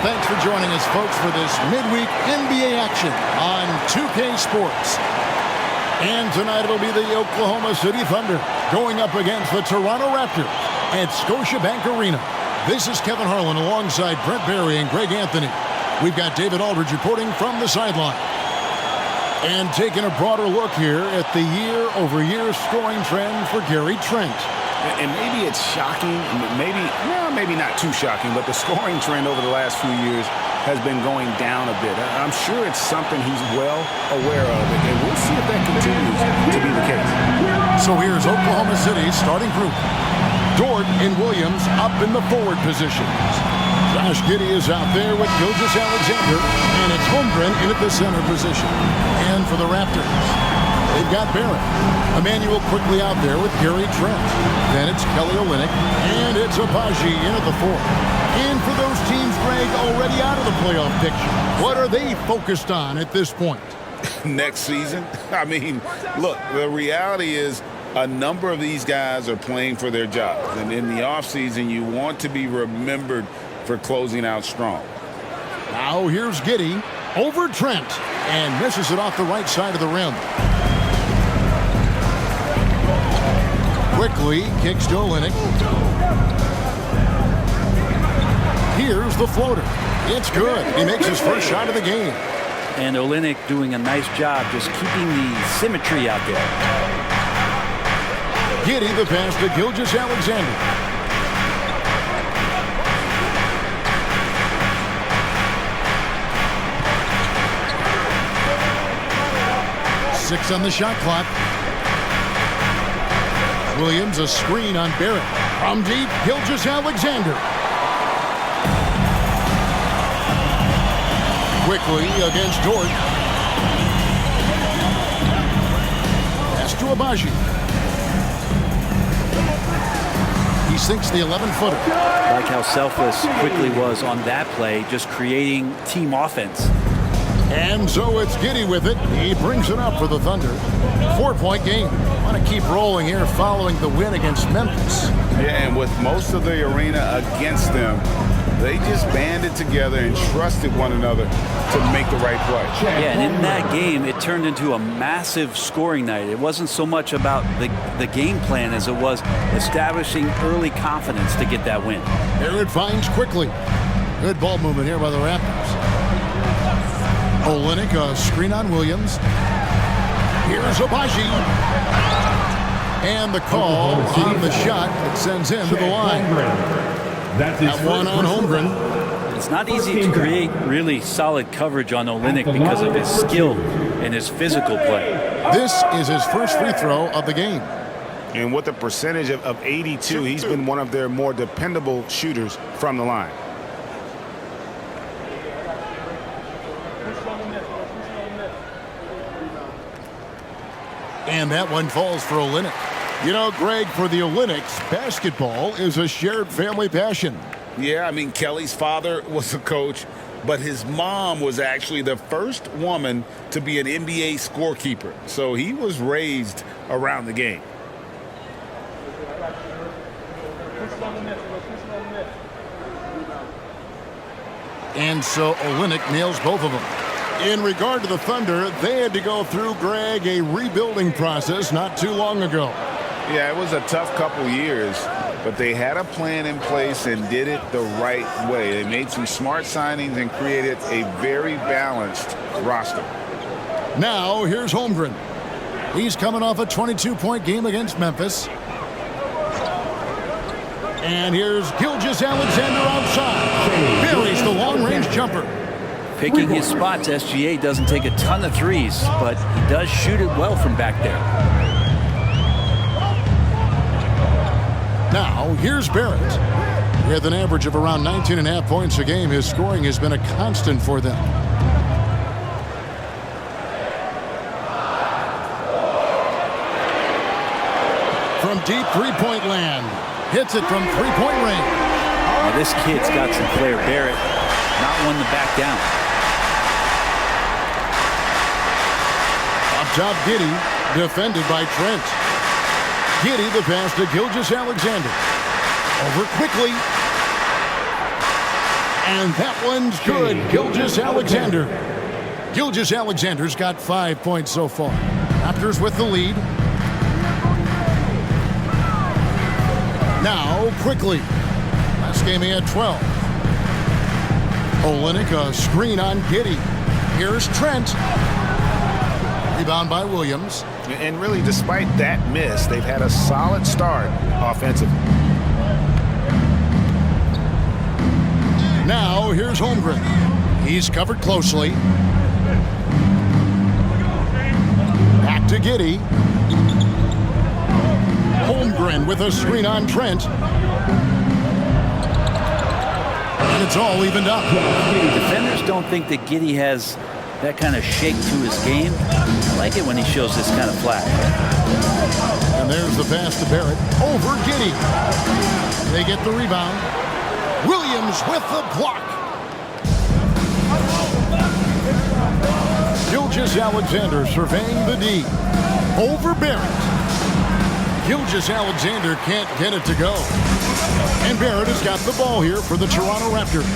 Thanks for joining us, folks, for this midweek NBA action on 2K Sports. And tonight it'll be the Oklahoma City Thunder going up against the Toronto Raptors at Scotiabank Arena. This is Kevin Harlan alongside Brent Barry and Greg Anthony. We've got David Aldridge reporting from the sideline. And taking a broader look here at the year-over-year scoring trend for Gary Trent. And maybe it's shocking, maybe not too shocking, but the scoring trend over the last few years has been going down a bit. I'm sure it's something he's well aware of, and we'll see if that continues to be the case. So here's Oklahoma City's starting group. Dort and Williams up in the forward positions. Josh Giddey is out there with Gilgeous-Alexander, and it's Holmgren in at the center position. And for the Raptors, they've got Barrett. Emmanuel quickly out there with Gary Trent. Then it's Kelly Olynyk, and it's Abaji in at the fourth. And for those teams, Greg, already out of the playoff picture, what are they focused on at this point? Next season? I mean, look, the reality is a number of these guys are playing for their jobs. And in the offseason, you want to be remembered for closing out strong. Now here's Giddey over Trent and misses it off the right side of the rim. Quickly kicks to Olynyk. Here's the floater. It's good. He makes his first shot of the game. And Olynyk doing a nice job just keeping the symmetry out there. Giddey the pass to Gilgeous-Alexander. Six on the shot clock. Williams a screen on Barrett. From deep, Gilgeous-Alexander. Quickly against Dort. Pass to Abaji. He sinks the 11-footer. Like how selfless Quickly was on that play, just creating team offense. And so it's Giddey with it. He brings it up for the Thunder. 4-point game. Want to keep rolling here following the win against Memphis. Yeah, and with most of the arena against them, they just banded together and trusted one another to make the right play. Yeah, and in that game, it turned into a massive scoring night. It wasn't so much about the game plan as it was establishing early confidence to get that win. Barrett finds Quickly. Good ball movement here by the Raptors. Olynyk, a screen on Williams. Here's Abaji. And the call on the shot that sends him to the line. That one on Holmgren. It's not easy to create really solid coverage on Olynyk because of his skill and his physical play. This is his first free throw of the game. And with a percentage of 82, he's been one of their more dependable shooters from the line. And that one falls for Olynyk. You know, Greg, for the Olynyks, basketball is a shared family passion. Yeah, I mean, Kelly's father was a coach, but his mom was actually the first woman to be an NBA scorekeeper. So he was raised around the game. And so Olynyk nails both of them. In regard to the Thunder, they had to go through, Greg, a rebuilding process not too long ago. Yeah, it was a tough couple years, but they had a plan in place and did it the right way. They made some smart signings and created a very balanced roster. Now, here's Holmgren. He's coming off a 22-point game against Memphis. And here's Gilgeous-Alexander outside. Buries the long-range jumper. Picking his spots, SGA doesn't take a ton of threes, but he does shoot it well from back there. Now, here's Barrett. With an average of around 19.5 points a game, his scoring has been a constant for them. From deep three-point land. Hits it from three-point range. Now this kid's got some flair. Barrett, not one to back down. Up top, Giddey, defended by Trent. Giddey the pass to Gilgeous-Alexander. Over quickly. And that one's good. Gilgeous Alexander. Gilgeous Alexander's got 5 points so far. Raptors with the lead. Now, quickly. Last game he had 12. Olynyk, a screen on Giddey. Here's Trent. Rebound by Williams. And really, despite that miss, they've had a solid start offensively. Now, here's Holmgren. He's covered closely. Back to Giddey. Holmgren with a screen on Trent. And it's all evened up. Defenders don't think that Giddey has that kind of shake to his game. I like it when he shows this kind of flash. And there's the pass to Barrett. Over Giddey. They get the rebound. Williams with the block. Gilgeous Alexander surveying the D. Over Barrett. Gilgeous Alexander can't get it to go. And Barrett has got the ball here for the Toronto Raptors.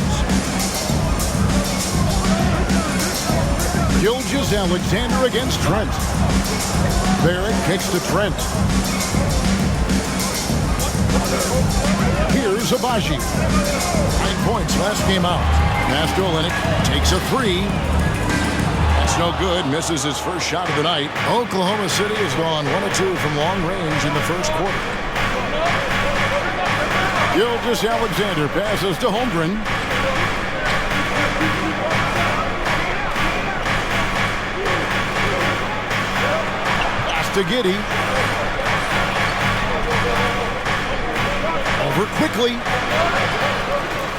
Gilgeous Alexander against Trent. Barrett kicks to Trent. Here's Abaji. 9 points last game out. Pass to Olynyk. Takes a three. That's no good. Misses his first shot of the night. Oklahoma City has gone 1 of 2 from long range in the first quarter. Gilgeous Alexander passes to Holmgren. Pass to Giddey. Over quickly.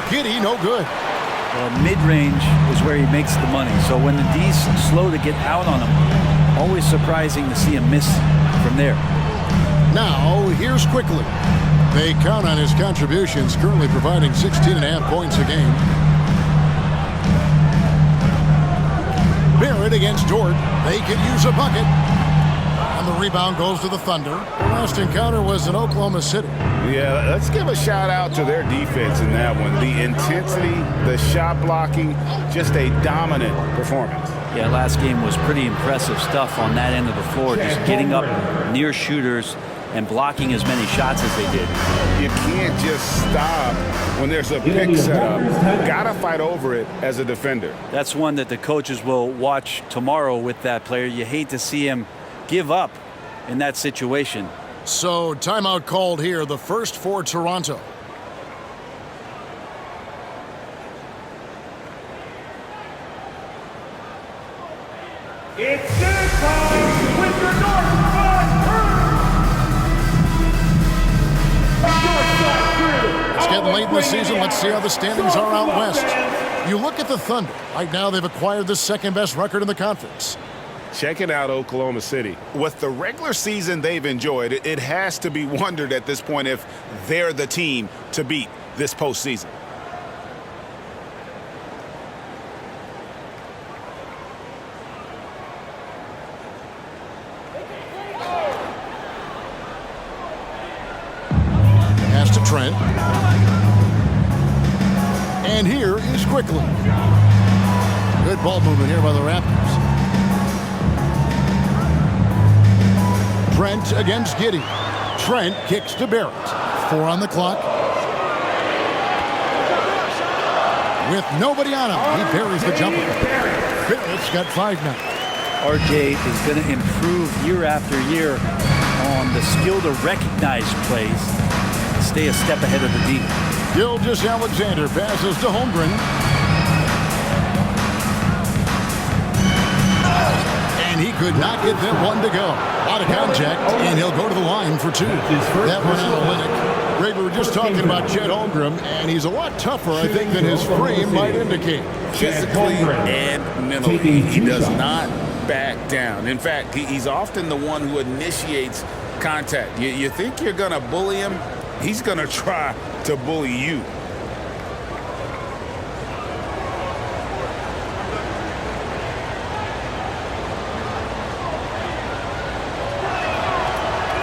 Giddey, no good. Well, mid-range is where he makes the money. So when the D's slow to get out on him, always surprising to see him miss from there. Now, here's quickly. They count on his contributions, currently providing 16.5 points a game. Barrett against Dort. They could use a bucket. And the rebound goes to the Thunder. The last encounter was in Oklahoma City. Yeah, let's give a shout out to their defense in that one. The intensity, the shot blocking, just a dominant performance. Yeah, last game was pretty impressive stuff on that end of the floor, just getting up near shooters and blocking as many shots as they did. You can't just stop when there's a pick set up. Gotta fight over it as a defender. That's one that the coaches will watch tomorrow with that player. You hate to see him give up in that situation. So, timeout called here, the first for Toronto. It's dinner time with your Northside Crew! It's getting late in the season. Let's see how the standings are out west. You look at the Thunder. Right now, they've acquired the second-best record in the conference. Checking out Oklahoma City. With the regular season they've enjoyed, it has to be wondered at this point if they're the team to beat this postseason. Pass to Trent. And here is Quickly. Good ball movement here by the Raptors. Trent against Giddey. Trent kicks to Barrett. 4 on the clock. With nobody on him, he buries the jumper. Barrett's got 5 now. RJ is going to improve year after year on the skill to recognize plays and stay a step ahead of the D. Gilgeous Alexander passes to Holmgren. And he could not get that one to go. Out of contact, and he'll go to the line for 2. That one out of Olynyk. Greg, we were just talking about Chet Holmgren, and he's a lot tougher, I think, than his frame might indicate. Physically and mentally, he does not back down. In fact, he's often the one who initiates contact. You think you're going to bully him, he's going to try to bully you.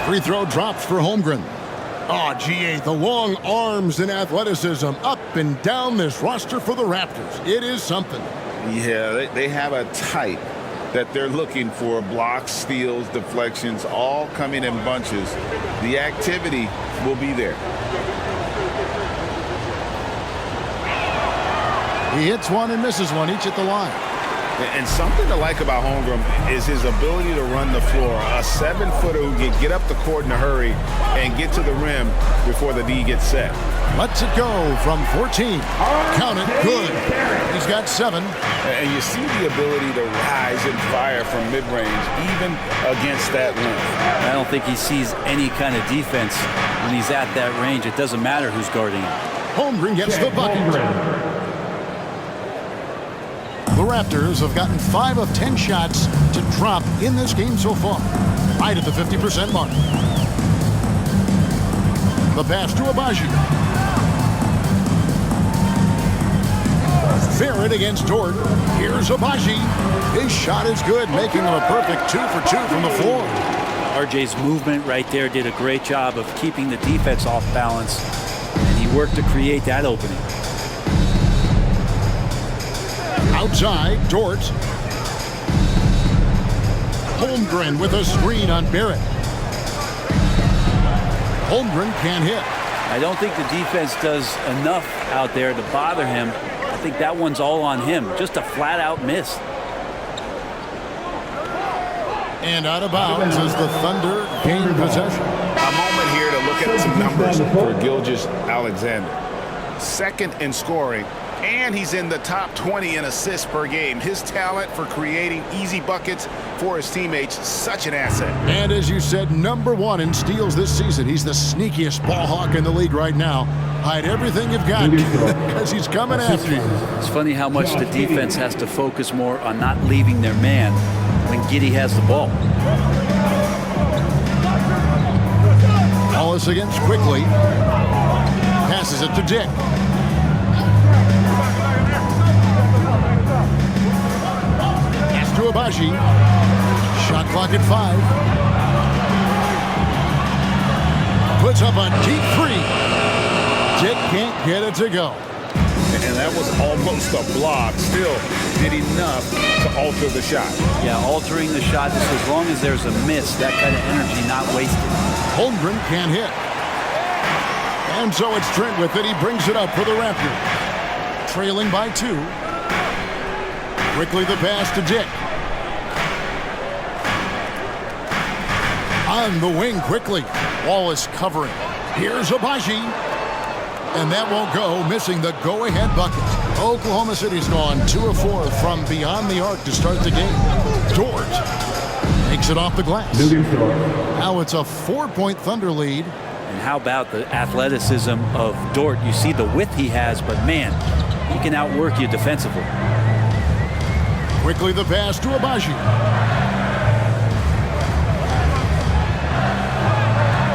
Free throw drops for Holmgren. Oh, GA, the long arms and athleticism up and down this roster for the Raptors. It is something. Yeah, they have a type that they're looking for. Blocks, steals, deflections, all coming in bunches. The activity will be there. He hits one and misses one, each at the line. And something to like about Holmgren is his ability to run the floor. A 7-footer who can get up the court in a hurry and get to the rim before the D gets set. Lets it go from 14. Count it, good. He's got 7. And you see the ability to rise and fire from mid-range, even against that length. I don't think he sees any kind of defense when he's at that range. It doesn't matter who's guarding him. Holmgren gets the bucket. The Raptors have gotten 5 of 10 shots to drop in this game so far, right at the 50% mark. The pass to Abaji. Barrett against Dort. Here's Abaji. His shot is good, making him a perfect 2 for 2 from the floor. RJ's movement right there did a great job of keeping the defense off balance, and he worked to create that opening. Outside, Dort. Holmgren with a screen on Barrett. Holmgren can't hit. I don't think the defense does enough out there to bother him. I think that one's all on him. Just a flat-out miss. And out of bounds as the Thunder gain possession. A moment here to look at some numbers for Gilgeous-Alexander. Second in scoring, and he's in the top 20 in assists per game. His talent for creating easy buckets for his teammates, such an asset. And as you said, #1 in steals this season. He's the sneakiest ball hawk in the league right now. Hide everything you've got because he's coming after you. It's funny how much the defense has to focus more on not leaving their man when Giddey has the ball. Wallace against quickly. Passes it to Dick. Pass to Abaji. Shot clock at 5. Puts up a deep 3. Dick can't get it to go. And that was almost a block. Still did enough to alter the shot. Yeah, altering the shot, just as long as there's a miss, that kind of energy not wasted. Holmgren can't hit. And so it's Trent with it. He brings it up for the Raptors. Trailing by 2. Quickly the pass to Dick. On the wing quickly. Wallace covering. Here's Abaji. And that won't go, missing the go-ahead bucket. Oklahoma City's gone 2 of 4 from beyond the arc to start the game. Dort takes it off the glass. Now it's a 4-point Thunder lead. And how about the athleticism of Dort? You see the width he has, but man, he can outwork you defensively. Quickly the pass to Abaji.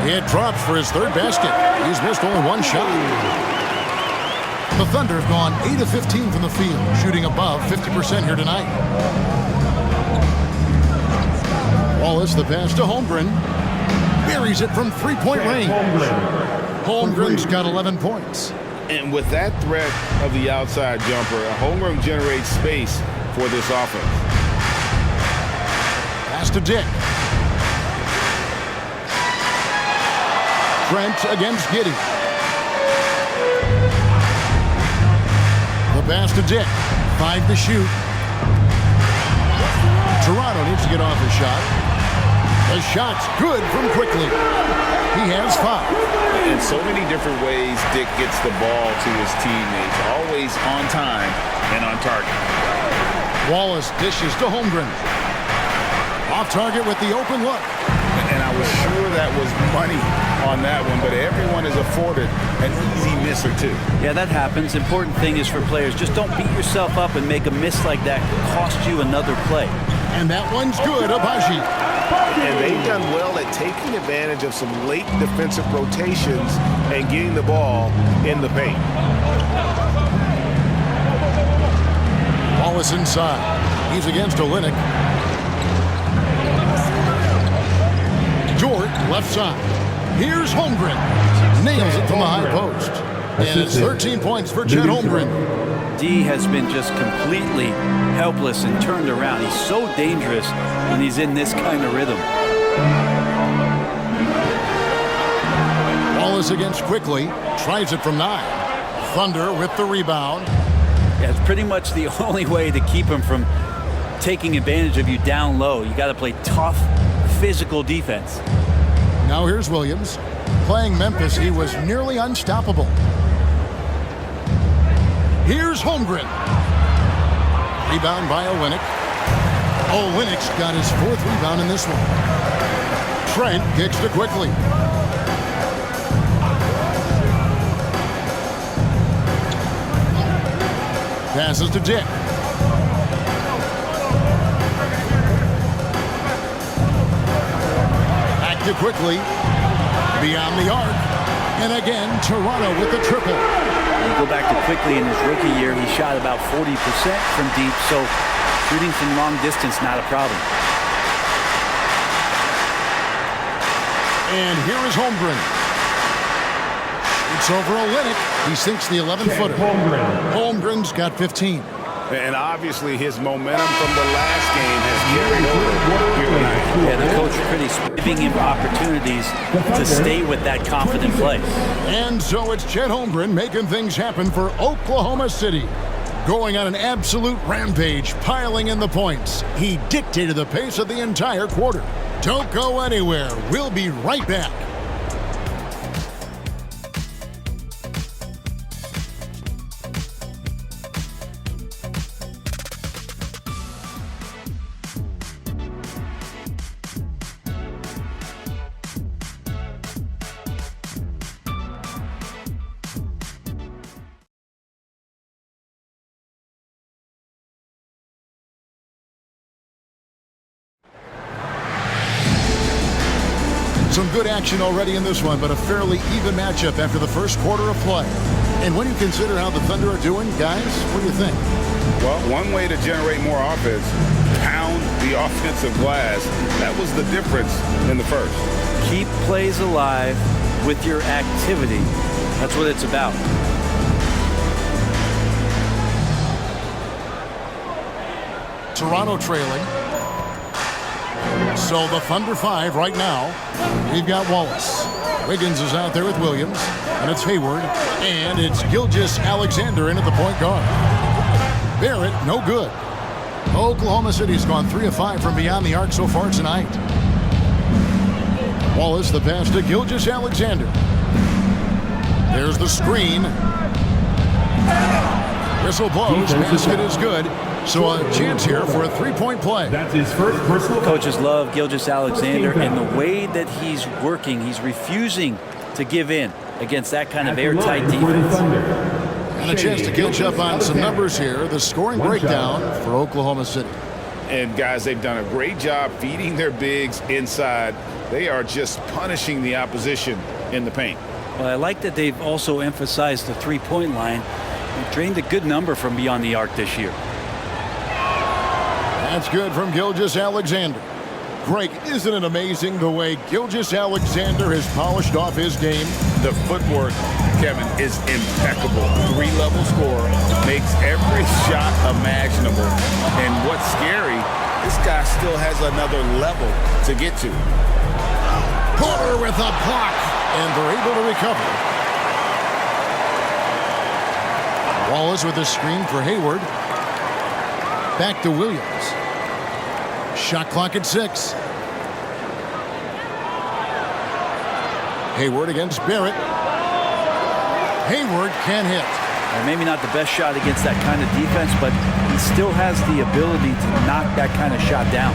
It drops for his 3rd basket. He's missed only 1 shot. The Thunder have gone 8 of 15 from the field, shooting above 50% here tonight. Wallace the pass to Holmgren. Buries it from 3-point range. Holmgren's got 11 points. And with that threat of the outside jumper, Holmgren generates space for this offense. Pass to Dick. Trent against Giddey. The pass to Dick. 5 to shoot. Toronto needs to get off his shot. The shot's good from quickly. He has 5. In so many different ways, Dick gets the ball to his teammates. Always on time and on target. Wallace dishes to Holmgren. Off target with the open look. And I was sure that was money on that one, but everyone is afforded an easy miss or 2. Yeah, that happens. Important thing is for players, just don't beat yourself up and make a miss like that cost you another play. And that one's good, Abaji. And they've done well at taking advantage of some late defensive rotations and getting the ball in the paint. Wallace inside. He's against Olynyk. Dort left side. Here's Holmgren. nails it from the high post. And it's 13 points for Chet Holmgren. D has been just completely helpless and turned around. He's so dangerous when he's in this kind of rhythm. Wallace against Quickly. Tries it from 9. Thunder with the rebound. Yeah, it's pretty much the only way to keep him from taking advantage of you down low. You got to play tough, physical defense. Now here's Williams. Playing Memphis, he was nearly unstoppable. Here's Holmgren. Rebound by Olynyk. Olynyk's got his 4th rebound in this one. Trent kicks to Quickly. Passes to Dick. Back to Quickly. Beyond the arc. And again, Toronto with the triple. You go back to Quickly in his rookie year, he shot about 40% from deep, so shooting from long distance, not a problem. And here is Holmgren. It's over Olynyk. He sinks the 11-footer. Holmgren's got 15. And obviously his momentum from the last game has carried over here tonight. Yeah, the coach pretty giving him opportunities to stay with that confident play. And so it's Chet Holmgren making things happen for Oklahoma City. Going on an absolute rampage, piling in the points. He dictated the pace of the entire quarter. Don't go anywhere. We'll be right back. Some good action already in this one, but a fairly even matchup after the first quarter of play. And when you consider how the Thunder are doing, guys, what do you think? Well, one way to generate more offense, pound the offensive glass. That was the difference in the first. Keep plays alive with your activity. That's what it's about. Toronto trailing. So the Thunder 5 right now. We've got Wallace. Wiggins is out there with Williams. And it's Hayward. And it's Gilgeous-Alexander in at the point guard. Barrett, no good. Oklahoma City's gone 3 of 5 from beyond the arc so far tonight. Wallace, the pass to Gilgeous-Alexander. There's the screen. Whistle blows. Basket is good. So a chance here for a three-point play. That's his first personal. Coaches love Gilgeous-Alexander and the way that he's working. He's refusing to give in against that kind of airtight defense. And a chance to catch up on some numbers here. The scoring breakdown for Oklahoma City. And guys, they've done a great job feeding their bigs inside. They are just punishing the opposition in the paint. Well, I like that they've also emphasized the three-point line. They've drained a good number from beyond the arc this year. That's good from Gilgeous-Alexander. Greg, isn't it amazing the way Gilgeous-Alexander has polished off his game? The footwork, Kevin, is impeccable. 3-level scorer, makes every shot imaginable. And what's scary, this guy still has another level to get to. Porter with a block, and they're able to recover. Wallace with a screen for Hayward. Back to Williams. Shot clock at 6. Hayward against Barrett. Hayward can't hit. Maybe not the best shot against that kind of defense, but he still has the ability to knock that kind of shot down.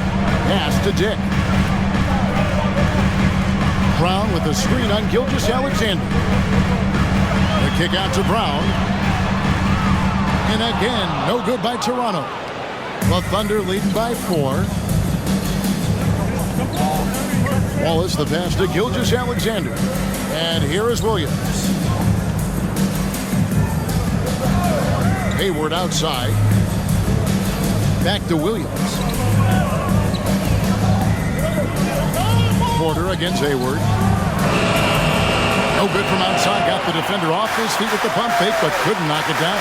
Pass to Dick. Brown with the screen on Gilgeous-Alexander. The kick out to Brown. And again, no good by Toronto. The Thunder leading by 4. Wallace the pass to Gilgeous-Alexander. And here is Williams. Hayward outside. Back to Williams. Porter against Hayward. No good from outside. Got the defender off his feet with the pump fake, but couldn't knock it down.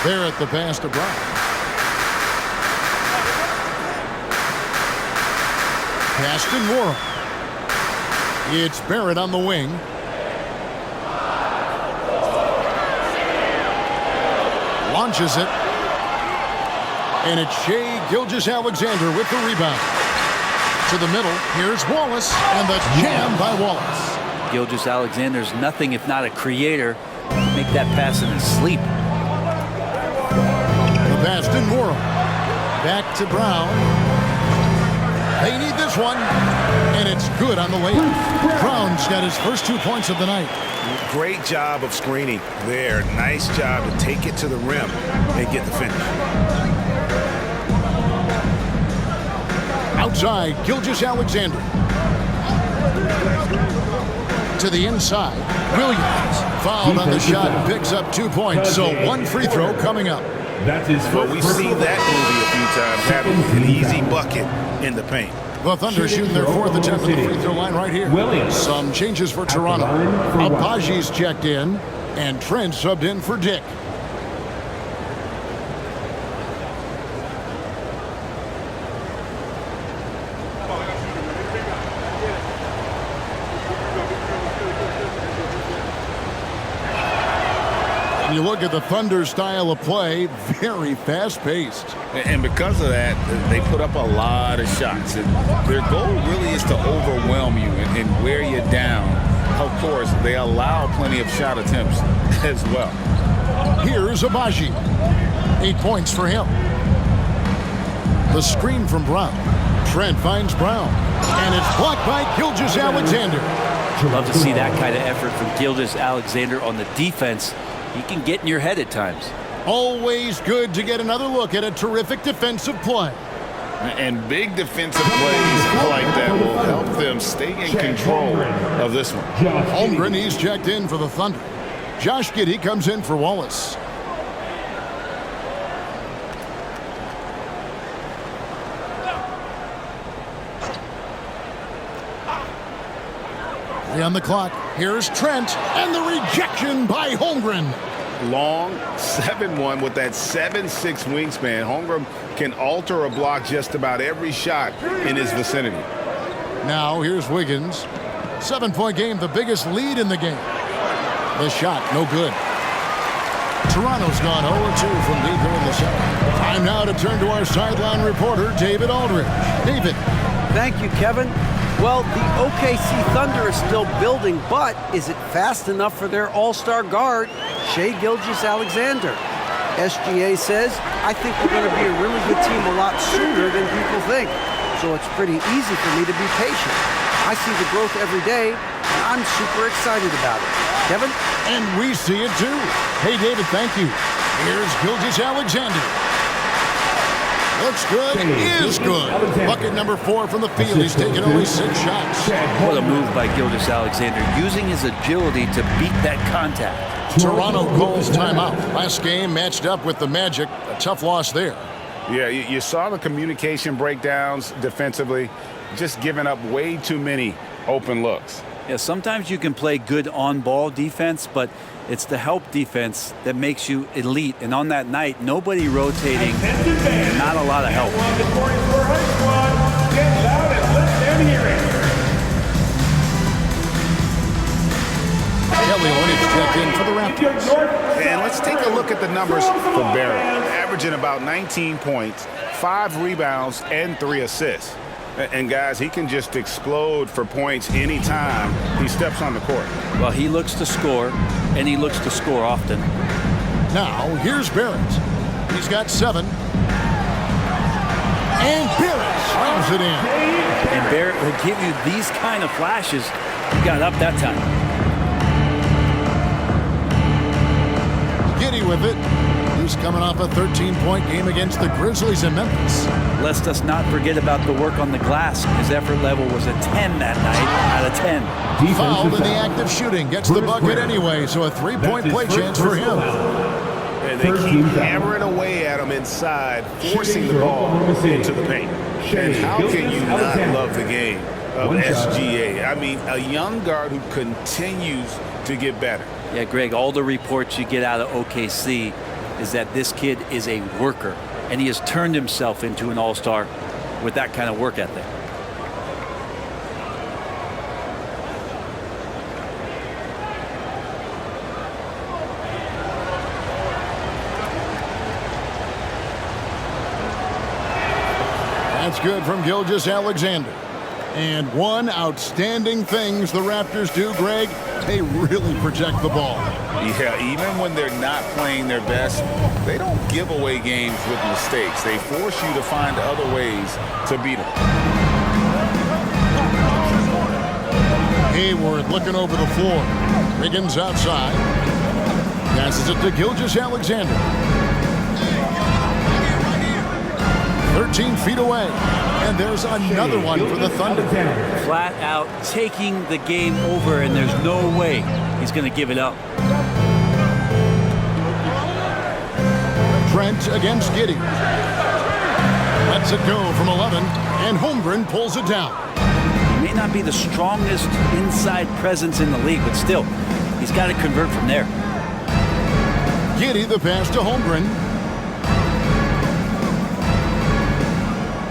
There at the pass to Brown. Pass to Moore. It's Barrett on the wing. Launches it. And it's Shea Gilgeous-Alexander with the rebound. To the middle, here's Wallace, and the jam by Wallace. Gilgeous-Alexander's nothing if not a creator. Make that pass in his sleep. The pass to Moore. Back to Brown. They need this one, and it's good on the layup. Brown's got his first 2 points of the night. Great job of screening there. Nice job to take it to the rim and get the finish. Outside, Gilgeous-Alexander. To the inside, Williams. Fouled on the shot, picks up 2 points, so one free throw coming up. That's his Well, first. we've seen that movie a few times, having an easy bucket in the paint. The Thunder shooting their fourth attempt at the free throw line right here. Williams. Some changes for Toronto. Abaji's checked in, and Trent subbed in for Dick. You look at the Thunder style of play, very fast-paced. And because of that, they put up a lot of shots. And their goal really is to overwhelm you and wear you down. Of course, they allow plenty of shot attempts as well. Here's Abaji. 8 points for him. The screen from Brown. Trent finds Brown. And it's blocked by Gilgeous-Alexander. Love to see that kind of effort from Gilgeous-Alexander on the defense. He can get in your head at times. Always good to get another look at a terrific defensive play. And big defensive plays like that will help them stay in control of this one. Holmgren, he's checked in for the Thunder. Josh Giddey comes in for Wallace. On the clock, here's Trent, and the rejection by Holmgren. Long 7'1" with that 7'6" wingspan. Holmgren can alter a block just about every shot in his vicinity. Now here's Wiggins. 7-point game, the biggest lead in the game. The shot, no good. Toronto's gone 0-2 from deep here in the second. Time now to turn to our sideline reporter, David Aldridge. David. Thank you, Kevin. Well, the OKC Thunder is still building, but is it fast enough for their all-star guard, Shea Gilgeous-Alexander? SGA says, I think we're going to be a really good team a lot sooner than people think. So it's pretty easy for me to be patient. I see the growth every day, and I'm super excited about it. Kevin? And we see it too. Hey, David, thank you. Here's Gilgeous-Alexander. Looks good, is good. Bucket number 4 from the field. He's taken only 6 shots. What a move by Gilgeous-Alexander, using his agility to beat that contact. Toronto calls timeout. Last game matched up with the Magic. A tough loss there. Yeah, you saw the communication breakdowns defensively, just giving up way too many open looks. Yeah, sometimes you can play good on-ball defense, but it's the help defense that makes you elite. And on that night, nobody rotating, and not a lot of help. Kelly Olynyk checked in for the Raptors. And let's take a look at the numbers for Barrett. Averaging about 19 points, 5 rebounds, and 3 assists. And guys, he can just explode for points anytime he steps on the court. Well, he looks to score, and he looks to score often. Now, here's Barrett. He's got 7. And Barrett slams it in. And Barrett will give you these kind of flashes. He got up that time. Giddey with it. He's coming off a 13-point game against the Grizzlies in Memphis. Let's us not forget about the work on the glass. His effort level was a 10 that night out of 10. Fouled in the act of shooting. Gets the bucket anyway, so a 3-point play chance for him. And they keep hammering away at him inside, forcing the ball into the paint. And how can you not love the game of SGA. I mean, a young guard who continues to get better. Yeah, Greg, all the reports you get out of OKC is that this kid is a worker, and he has turned himself into an all-star with that kind of work ethic. That's good from Gilgeous-Alexander. And one outstanding things the Raptors do, Greg, they really protect the ball. Yeah, even when they're not playing their best, they don't give away games with mistakes. They force you to find other ways to beat them. Hayward looking over the floor. Wiggins outside. Passes it to Gilgeous-Alexander. 13 feet away. And there's another one for the Thunder. Flat out taking the game over, and there's no way he's going to give it up. Trent against Giddey. Lets it go from 11, and Holmgren pulls it down. He may not be the strongest inside presence in the league, but still, he's got to convert from there. Giddey the pass to Holmgren.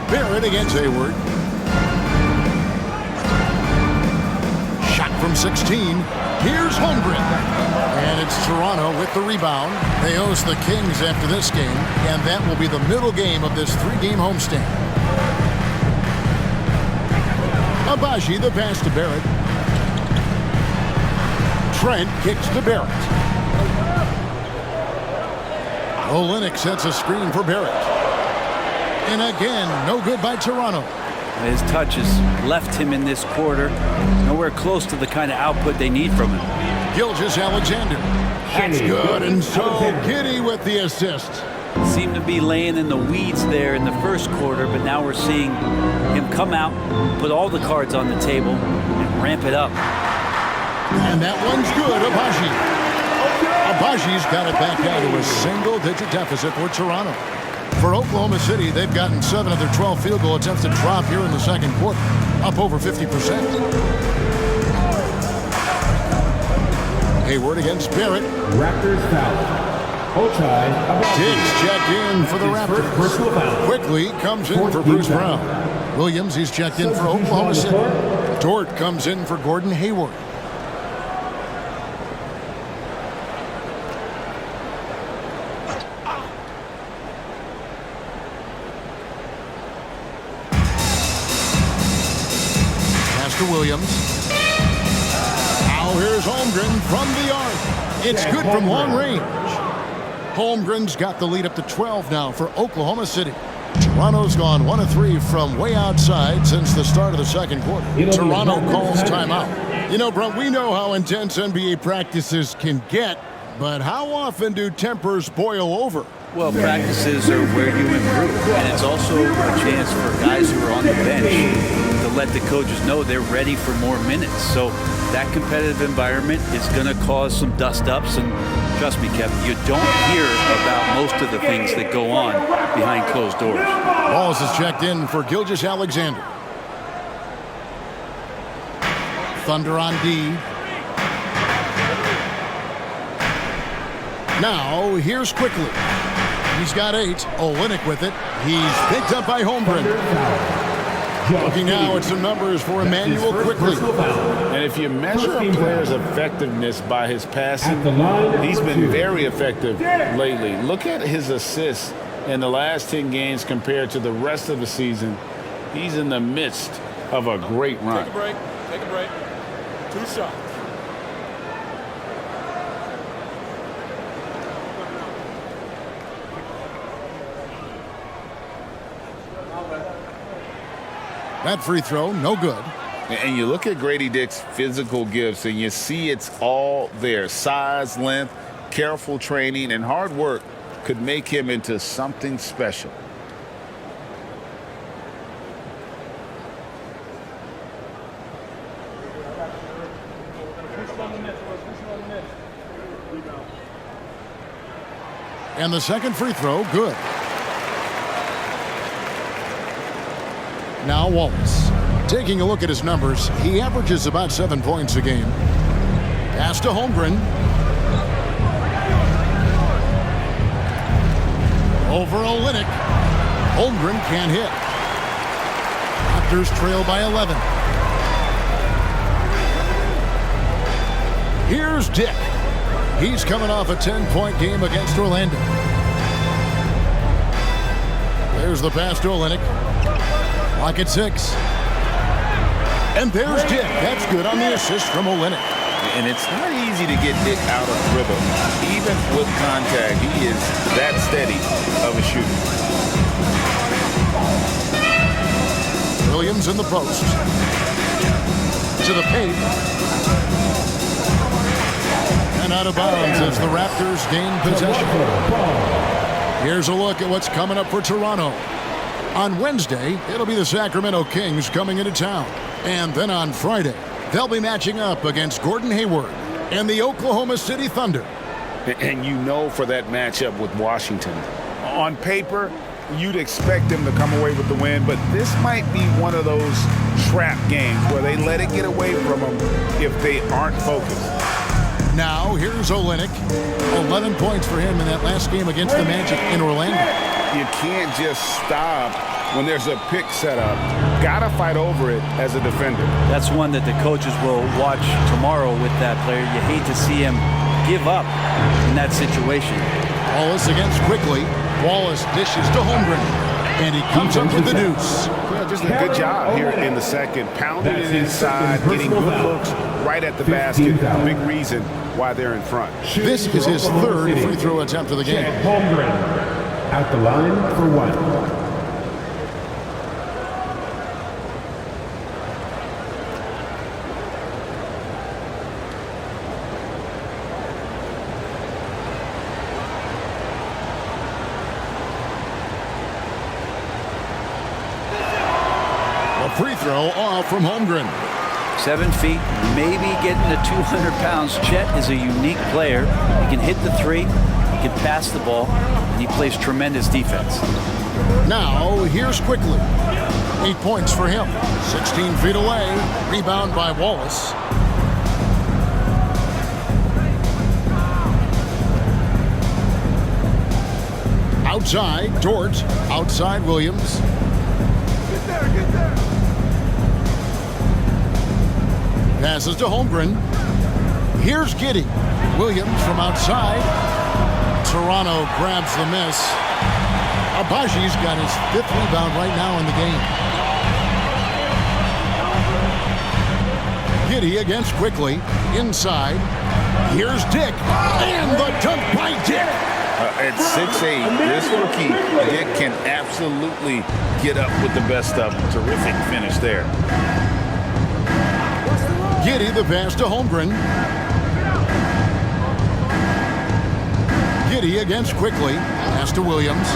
Barrett against Hayward. Shot from 16. Here's Holmgren. And it's Toronto with the rebound. They host the Kings after this game, and that will be the middle game of this three-game homestand. Abaji the pass to Barrett. Trent kicks to Barrett. Olynyk sets a screen for Barrett. And again, no good by Toronto. His touches left him in this quarter. Nowhere close to the kind of output they need from him. Gilgeous-Alexander. That's good, and so Giddey with the assist. Seemed to be laying in the weeds there in the first quarter, but now we're seeing him come out, put all the cards on the table, and ramp it up. And that one's good, Abaji. Abaji's got it back down to a single-digit deficit for Toronto. For Oklahoma City, they've gotten 7 of their 12 field goal attempts to drop here in the second quarter, up over 50%. Hayward against Barrett. Raptors foul. Diggs checked in for the Raptors. Quickly comes in for Bruce Brown. Williams, he's checked in for Oklahoma City. Dort comes in for Gordon Hayward. Williams. Now here's Holmgren from the arc. It's good from long range. Holmgren's got the lead up to 12 now for Oklahoma City. Toronto's gone 1 of 3 from way outside since the start of the second quarter. Toronto calls timeout. You know, Brent, we know how intense NBA practices can get, but how often do tempers boil over? Well, practices are where you improve, and it's also a chance for guys who are on the bench to let the coaches know they're ready for more minutes. So that competitive environment is going to cause some dust-ups, and trust me, Kevin, you don't hear about most of the things that go on behind closed doors. Balls is checked in for Gilgeous-Alexander. Thunder on D. Now, here's Quickly. He's got 8. Olynyk with it. He's picked up by Holmgren. Looking now at some numbers for Emmanuel Quickly. And if you measure a player's effectiveness by his passing, he's been very effective lately. Look at his assists in the last 10 games compared to the rest of the season. He's in the midst of a great run. Take a break. Take a break. 2 shots. That free throw, no good. And you look at Grady Dick's physical gifts, and you see it's all there. Size, length, careful training, and hard work could make him into something special. And the second free throw, good. Now Wallace. Taking a look at his numbers, he averages about 7 points a game. Pass to Holmgren. Over Olynyk. Holmgren can't hit. Raptors trail by 11. Here's Dick. He's coming off a 10-point game against Orlando. There's the pass to Olynyk. Clock at 6. And there's Dick. That's good on the assist from Olynyk. And it's not easy to get Dick out of rhythm. Even with contact, he is that steady of a shooter. Williams in the post. To the paint. And out of bounds as the Raptors gain possession. Here's a look at what's coming up for Toronto. On Wednesday, it'll be the Sacramento Kings coming into town. And then on Friday, they'll be matching up against Gordon Hayward and the Oklahoma City Thunder. And you know for that matchup with Washington, on paper, you'd expect them to come away with the win, but this might be one of those trap games where they let it get away from them if they aren't focused. Now, here's Olynyk. 11 points for him in that last game against the Magic in Orlando. You can't just stop when there's a pick set up. Gotta fight over it as a defender. That's one that the coaches will watch tomorrow with that player. You hate to see him give up in that situation. Wallace against Quickly. Wallace dishes to Holmgren. And he comes up with the deuce. Well, just a good job here in the second. Pounding it inside, getting good looks right at the basket. Big reason why they're in front. This is his third free throw attempt of the game. Holmgren at the line for 1. Free throw off from Holmgren. 7 feet, maybe getting to 200 pounds. Chet is a unique player. He can hit the three, he can pass the ball, and he plays tremendous defense. Now, here's Quickly. 8 points for him. 16 feet away. Rebound by Wallace. Outside, Dort. Outside, Williams. Get there. Passes to Holmgren. Here's Giddey. Williams from outside. Toronto grabs the miss. Abaji's got his 5th rebound right now in the game. Giddey against Quickly. Inside. Here's Dick. And the dunk by Dick. At 6'8", this rookie, Dick, can absolutely get up with the best of them. Terrific finish there. Giddey the pass to Holmgren. Giddey against Quickly. Pass to Williams.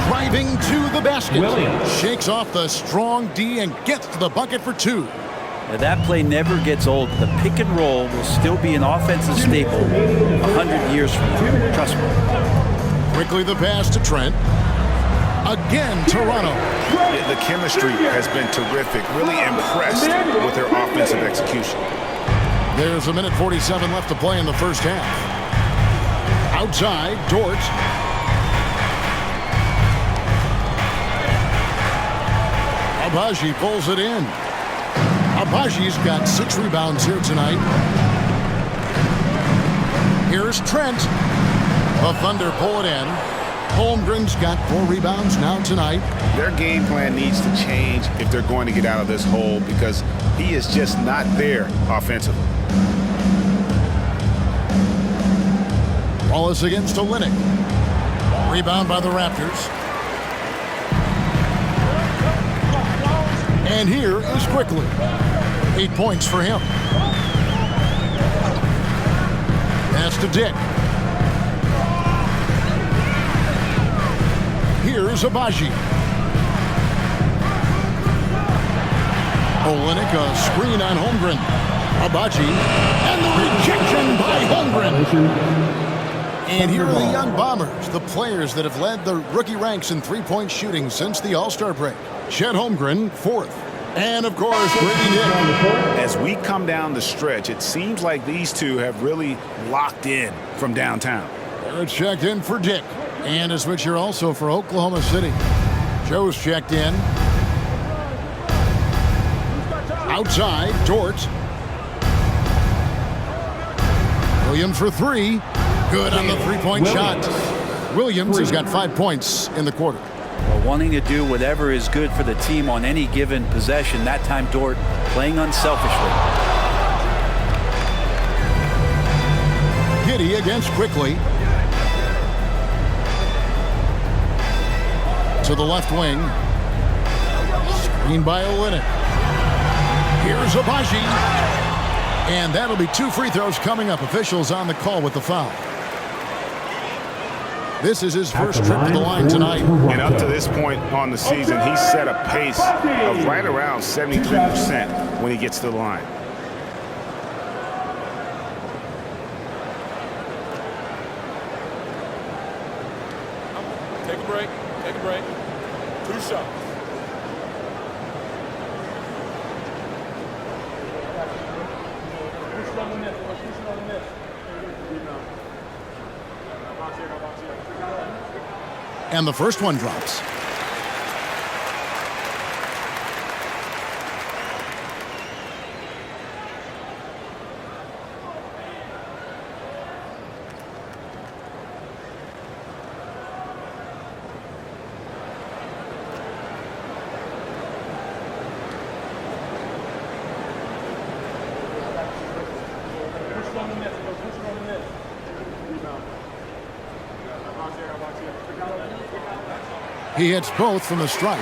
Driving to the basket. Williams. Shakes off the strong D and gets to the bucket for 2. Now, that play never gets old. The pick and roll will still be an offensive staple 100 years from now. Trust me. Quickly the pass to Trent. Again, Toronto. The chemistry has been terrific. Really impressed with their offensive execution. There's 1:47 left to play in the first half. Outside, Dort. Abaji pulls it in. Abaji's got 6 rebounds here tonight. Here's Trent. The Thunder pull it in. Holmgren's got 4 rebounds now tonight. Their game plan needs to change if they're going to get out of this hole because he is just not there offensively. Wallace against Olynyk. Rebound by the Raptors. And here is Quickly. 8 points for him. Pass to Dick. Here's Abaji. Olynyk, a screen on Holmgren. Abaji, and the rejection by Holmgren. And here are the young Bombers, the players that have led the rookie ranks in three-point shooting since the All-Star break. Chet Holmgren, fourth. And, of course, Grady Dick. As we come down the stretch, it seems like these two have really locked in from downtown. They're checked in for Dick. And a switcher also for Oklahoma City. Joe's checked in. Outside, Dort. Williams for three. Good on the three-point shot. Williams has got 5 points in the quarter. Well, wanting to do whatever is good for the team on any given possession. That time, Dort playing unselfishly. Giddey against Quickly. To the left wing. Screen by Olynyk. Here's Abaji. And that'll be 2 free throws coming up. Officials on the call with the foul. This is his first trip to the line tonight. And up to this point on the season, he's set a pace of right around 73% when he gets to the line. Take a break. Take a break. 2 shots. And the first one drops. He hits both from the stripe.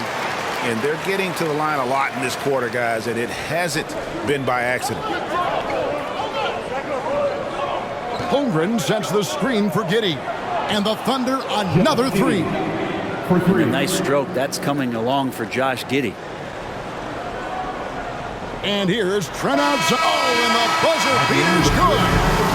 And they're getting to the line a lot in this quarter, guys, and it hasn't been by accident. Holmgren sets the screen for Giddey. And the Thunder another three. A nice stroke. That's coming along for Josh Giddey. And here's Trent outside. Oh, and the buzzer beater's good.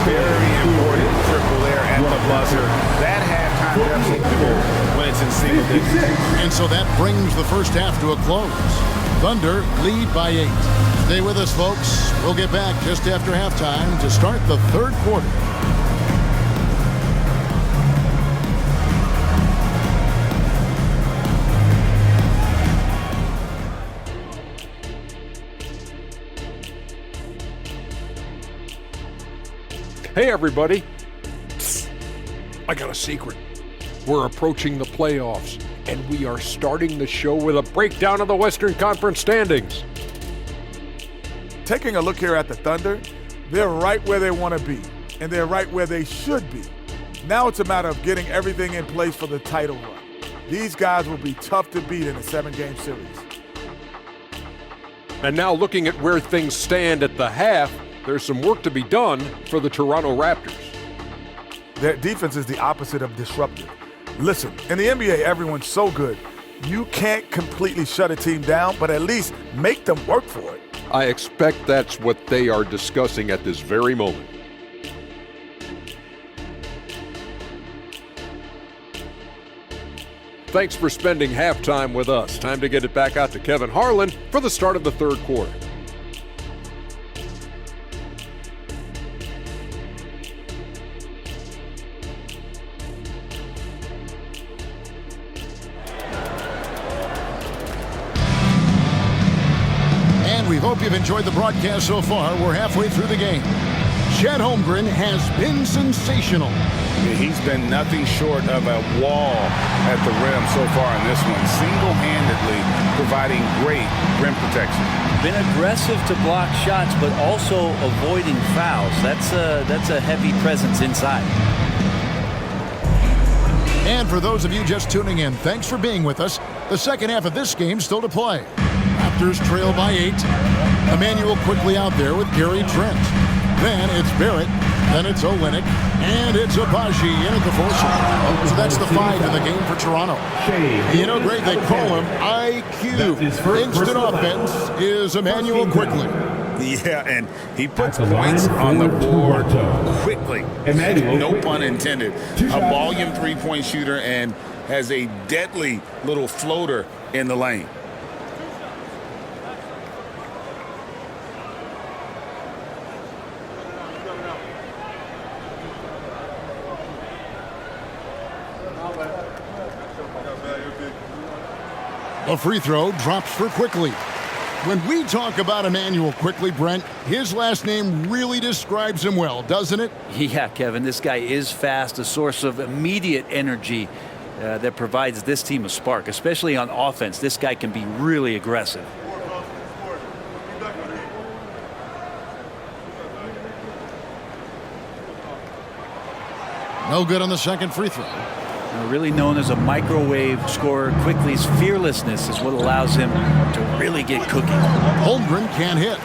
Very important triple there at the buzzer. That halftime deficit goal when it's in single digits. And so that brings the first half to a close. Thunder lead by 8. Stay with us, folks. We'll get back just after halftime to start the third quarter. Hey, everybody. I got a secret. We're approaching the playoffs, and we are starting the show with a breakdown of the Western Conference standings. Taking a look here at the Thunder, they're right where they want to be, and they're right where they should be. Now it's a matter of getting everything in place for the title run. These guys will be tough to beat in a 7-game series. And now looking at where things stand at the half, there's some work to be done for the Toronto Raptors. Their defense is the opposite of disruptive. Listen, in the NBA, everyone's so good. You can't completely shut a team down, but at least make them work for it. I expect that's what they are discussing at this very moment. Thanks for spending halftime with us. Time to get it back out to Kevin Harlan for the start of the third quarter. We hope you've enjoyed the broadcast so far. We're halfway through the game. Chet Holmgren has been sensational. He's been nothing short of a wall at the rim so far in this one, single-handedly providing great rim protection. Been aggressive to block shots, but also avoiding fouls. That's a heavy presence inside. And for those of you just tuning in, thanks for being with us. The second half of this game still to play. Raptors trail by 8. Emmanuel quickly out there with Gary Trent. Then it's Barrett. Then it's Olynyk. And it's Abaji in at the force. So that's the 5 in the game for Toronto. You know, Greg, they call him IQ. Instant offense is Emmanuel quickly. Yeah, and he puts At the points line on the for board Toronto, quickly. Emmanuel No Quickly. pun intended. Two A shots. volume three-point shooter and has a deadly little floater in the lane. A free throw drops for Quickly. When we talk about Emmanuel Quickly, Brent, his last name really describes him well, doesn't it? Yeah, Kevin, this guy is fast, a source of immediate energy that provides this team a spark, especially on offense. This guy can be really aggressive. No good on the second free throw. Really known as a microwave scorer, Quickly's fearlessness is what allows him to really get cooking. Holmgren can't hit.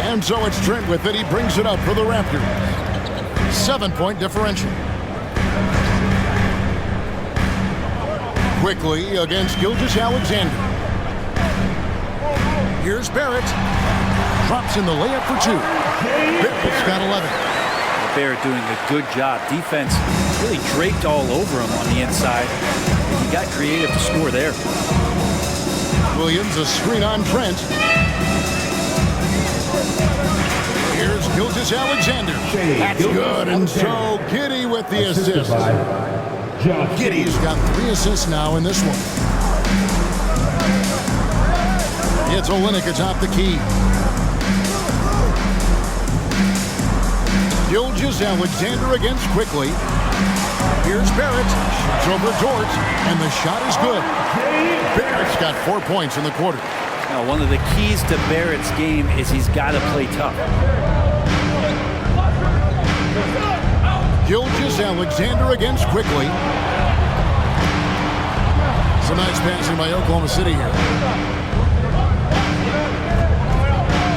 And so it's Trent with it. He brings it up for the Raptors. 7-point differential. Quickly against Gilgeous-Alexander. Here's Barrett. Drops in the layup for two. Barrett's got 11. Barrett doing a good job. Defense really draped all over him on the inside. He got creative to score there. Williams, a screen on Trent. Here's Gilgeous-Alexander. That's good, and so Giddey with the assist. Giddey's got 3 assists now in this one. It's Olynyk atop the key. Gilgeous-Alexander against Quickly. Here's Barrett. Shoots over Dort, and the shot is good. Barrett's got 4 points in the quarter. Now, one of the keys to Barrett's game is he's got to play tough. Gilgeous-Alexander against Quickly. Some nice passing by Oklahoma City here.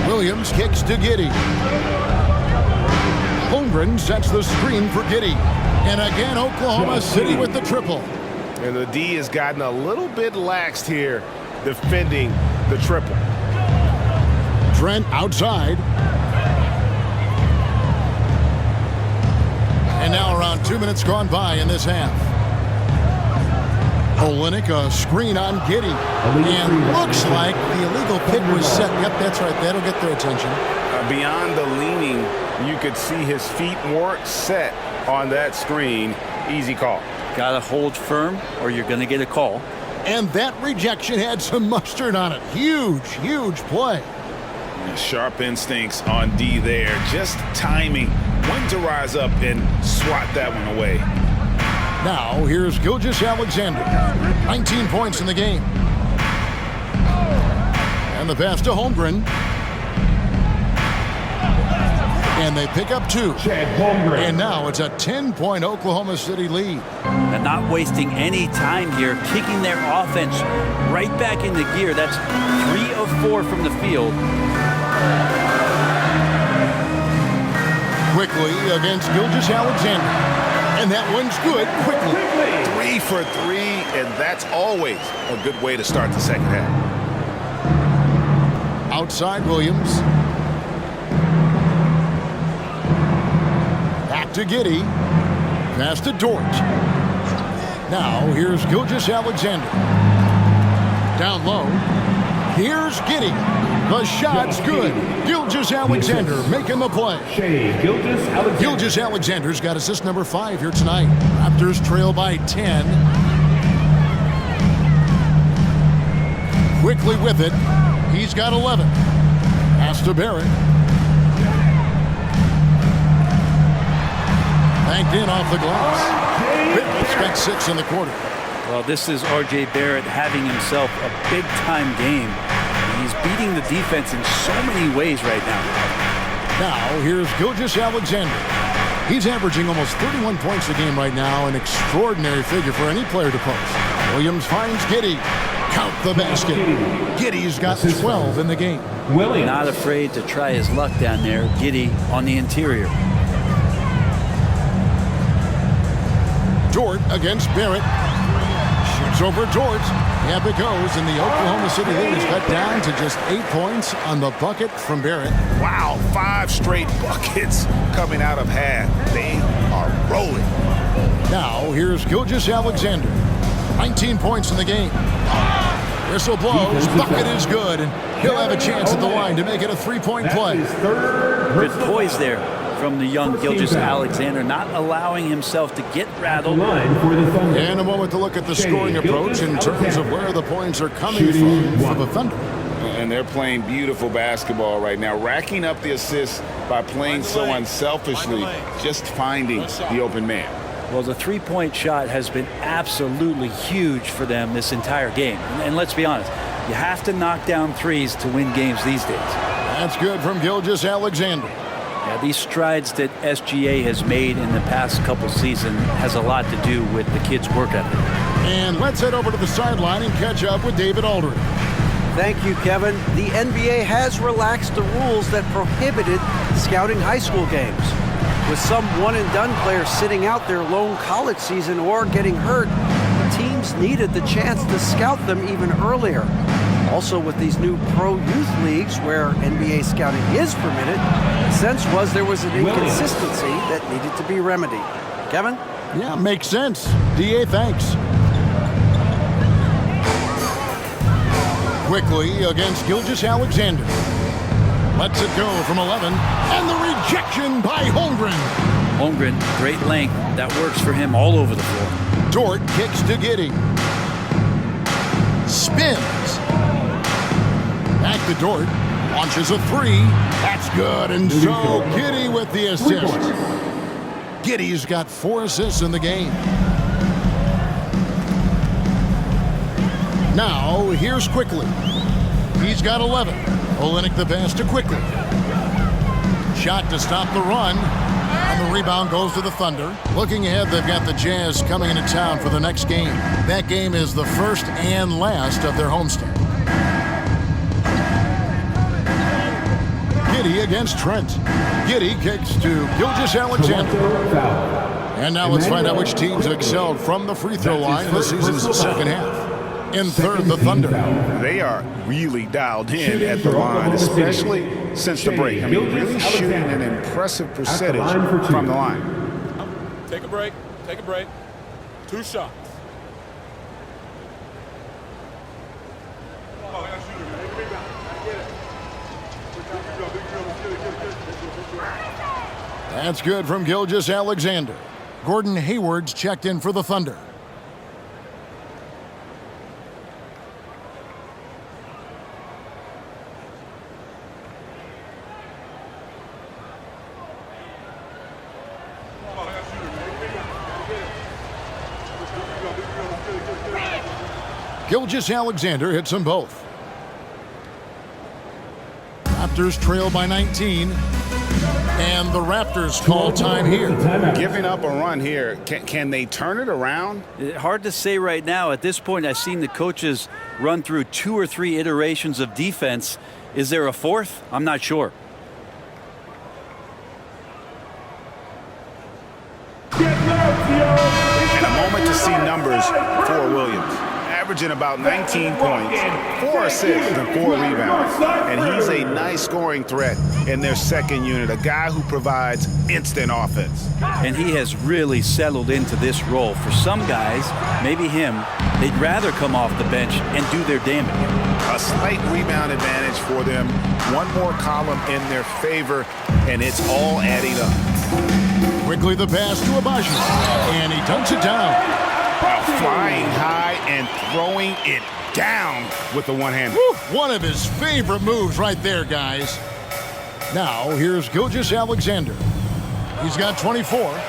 Williams kicks to Giddey. Holmgren sets the screen for Giddey. And again, Oklahoma City with the triple. And the D has gotten a little bit laxed here defending the triple. Trent outside. And now around 2 minutes gone by in this half. Olynyk, a screen on Giddey. And looks like the illegal pick was set. Yep, that's right. That'll get their attention. Beyond the leaning, you could see his feet weren't set on that screen. Easy call. Got to hold firm or you're going to get a call. And that rejection had some mustard on it. Huge, huge play. Sharp instincts on D there. Just timing when to rise up and swat that one away. Now, here's Gilgeous-Alexander. 19 points in the game. And the pass to Holmgren. And they pick up 2. And now it's a 10-point Oklahoma City lead. And not wasting any time here, kicking their offense right back into gear. That's 3 of 4 from the field. Quickly against Gilgeous-Alexander. And that one's good. Quickly. 3 for 3, and that's always a good way to start the second half. Outside Williams. Back to Giddey. Pass to Dort. Now here's Gilgeous-Alexander. Down low. Here's Giddey. The shot's good. Gilgeous-Alexander making the play. Gilgeous-Alexander's got assist number 5 here tonight. Raptors trail by 10. Quickly with it. He's got 11. Pass to Barrett. Banked in off the glass. Barrett's got 6 in the quarter. Well, this is R.J. Barrett having himself a big-time game. He's beating the defense in so many ways right now. Now, here's Gilgeous-Alexander. He's averaging almost 31 points a game right now, an extraordinary figure for any player to post. Williams finds Giddey. Count the basket. Giddey's got 12 in the game. Not afraid to try his luck down there. Giddey on the interior. Dort against Barrett. Kicks over Dort. Up it goes, and the Oklahoma City lead is cut down to just 8 points on the bucket from Barrett. Wow, 5 straight buckets coming out of half. They are rolling. Now, here's Gilgeous-Alexander. 19 points in the game. Whistle blows, bucket is good, and he'll have a chance at the line to make it a 3-point play. Good poise there from the young Gilgeous-Alexander, not allowing himself to get rattled. And a moment to look at the scoring approach in terms of where the points are coming from for the Thunder. And they're playing beautiful basketball right now, racking up the assists by playing so unselfishly, just finding the open man. Well, the three-point shot has been absolutely huge for them this entire game. And let's be honest, you have to knock down threes to win games these days. That's good from Gilgeous-Alexander. Yeah, these strides that SGA has made in the past couple seasons has a lot to do with the kids' work ethic. And let's head over to the sideline and catch up with David Aldridge. Thank you, Kevin. The NBA has relaxed the rules that prohibited scouting high school games. With some one-and-done players sitting out their lone college season or getting hurt, teams needed the chance to scout them even earlier. Also, with these new pro youth leagues where NBA scouting is permitted, the sense was there was an inconsistency that needed to be remedied. Kevin? Yeah, makes sense. DA, thanks. Quickly against Gilgeous-Alexander. Lets it go from 11, and the rejection by Holmgren. Holmgren, great length. That works for him all over the floor. Dort kicks to Giddey. Spins. Back to Dort. Launches a three. That's good, and so Giddey with the assist. Giddey's got 4 assists in the game. Now, here's Quickly. He's got 11. Olynyk the pass to Quickly. Shot to stop the run. And the rebound goes to the Thunder. Looking ahead, they've got the Jazz coming into town for the next game. That game is the first and last of their homestand. Giddey against Trent. Giddey kicks to Gilgeous-Alexander. And now let's find out which teams excelled from the free throw line in the season's second half. In third, the Thunder. They are really dialed in at the line, especially since the break. I mean, really shooting an impressive percentage from the line. Take a break. Take a break. 2 shots. That's good from Gilgeous-Alexander. Gordon Hayward's checked in for the Thunder. Gilgeous-Alexander hits them both. Raptors trail by 19. And the Raptors call time here. Giving up a run here. Can they turn it around? Hard to say right now. At this point, I've seen the coaches run through 2 or 3 iterations of defense. Is there a fourth? I'm not sure. And a moment to see numbers for Williams. Averaging about 19 points, 4 assists, and 4 rebounds. And he's a nice scoring threat in their second unit, a guy who provides instant offense. And he has really settled into this role. For some guys, maybe him, they'd rather come off the bench and do their damage. A slight rebound advantage for them. One more column in their favor, and it's all adding up. Quickly the pass to Abaji, and he dunks it down. Flying high and throwing it down with the one-hander. One of his favorite moves right there, guys. Now, here's Gilgeous-Alexander. He's got 24.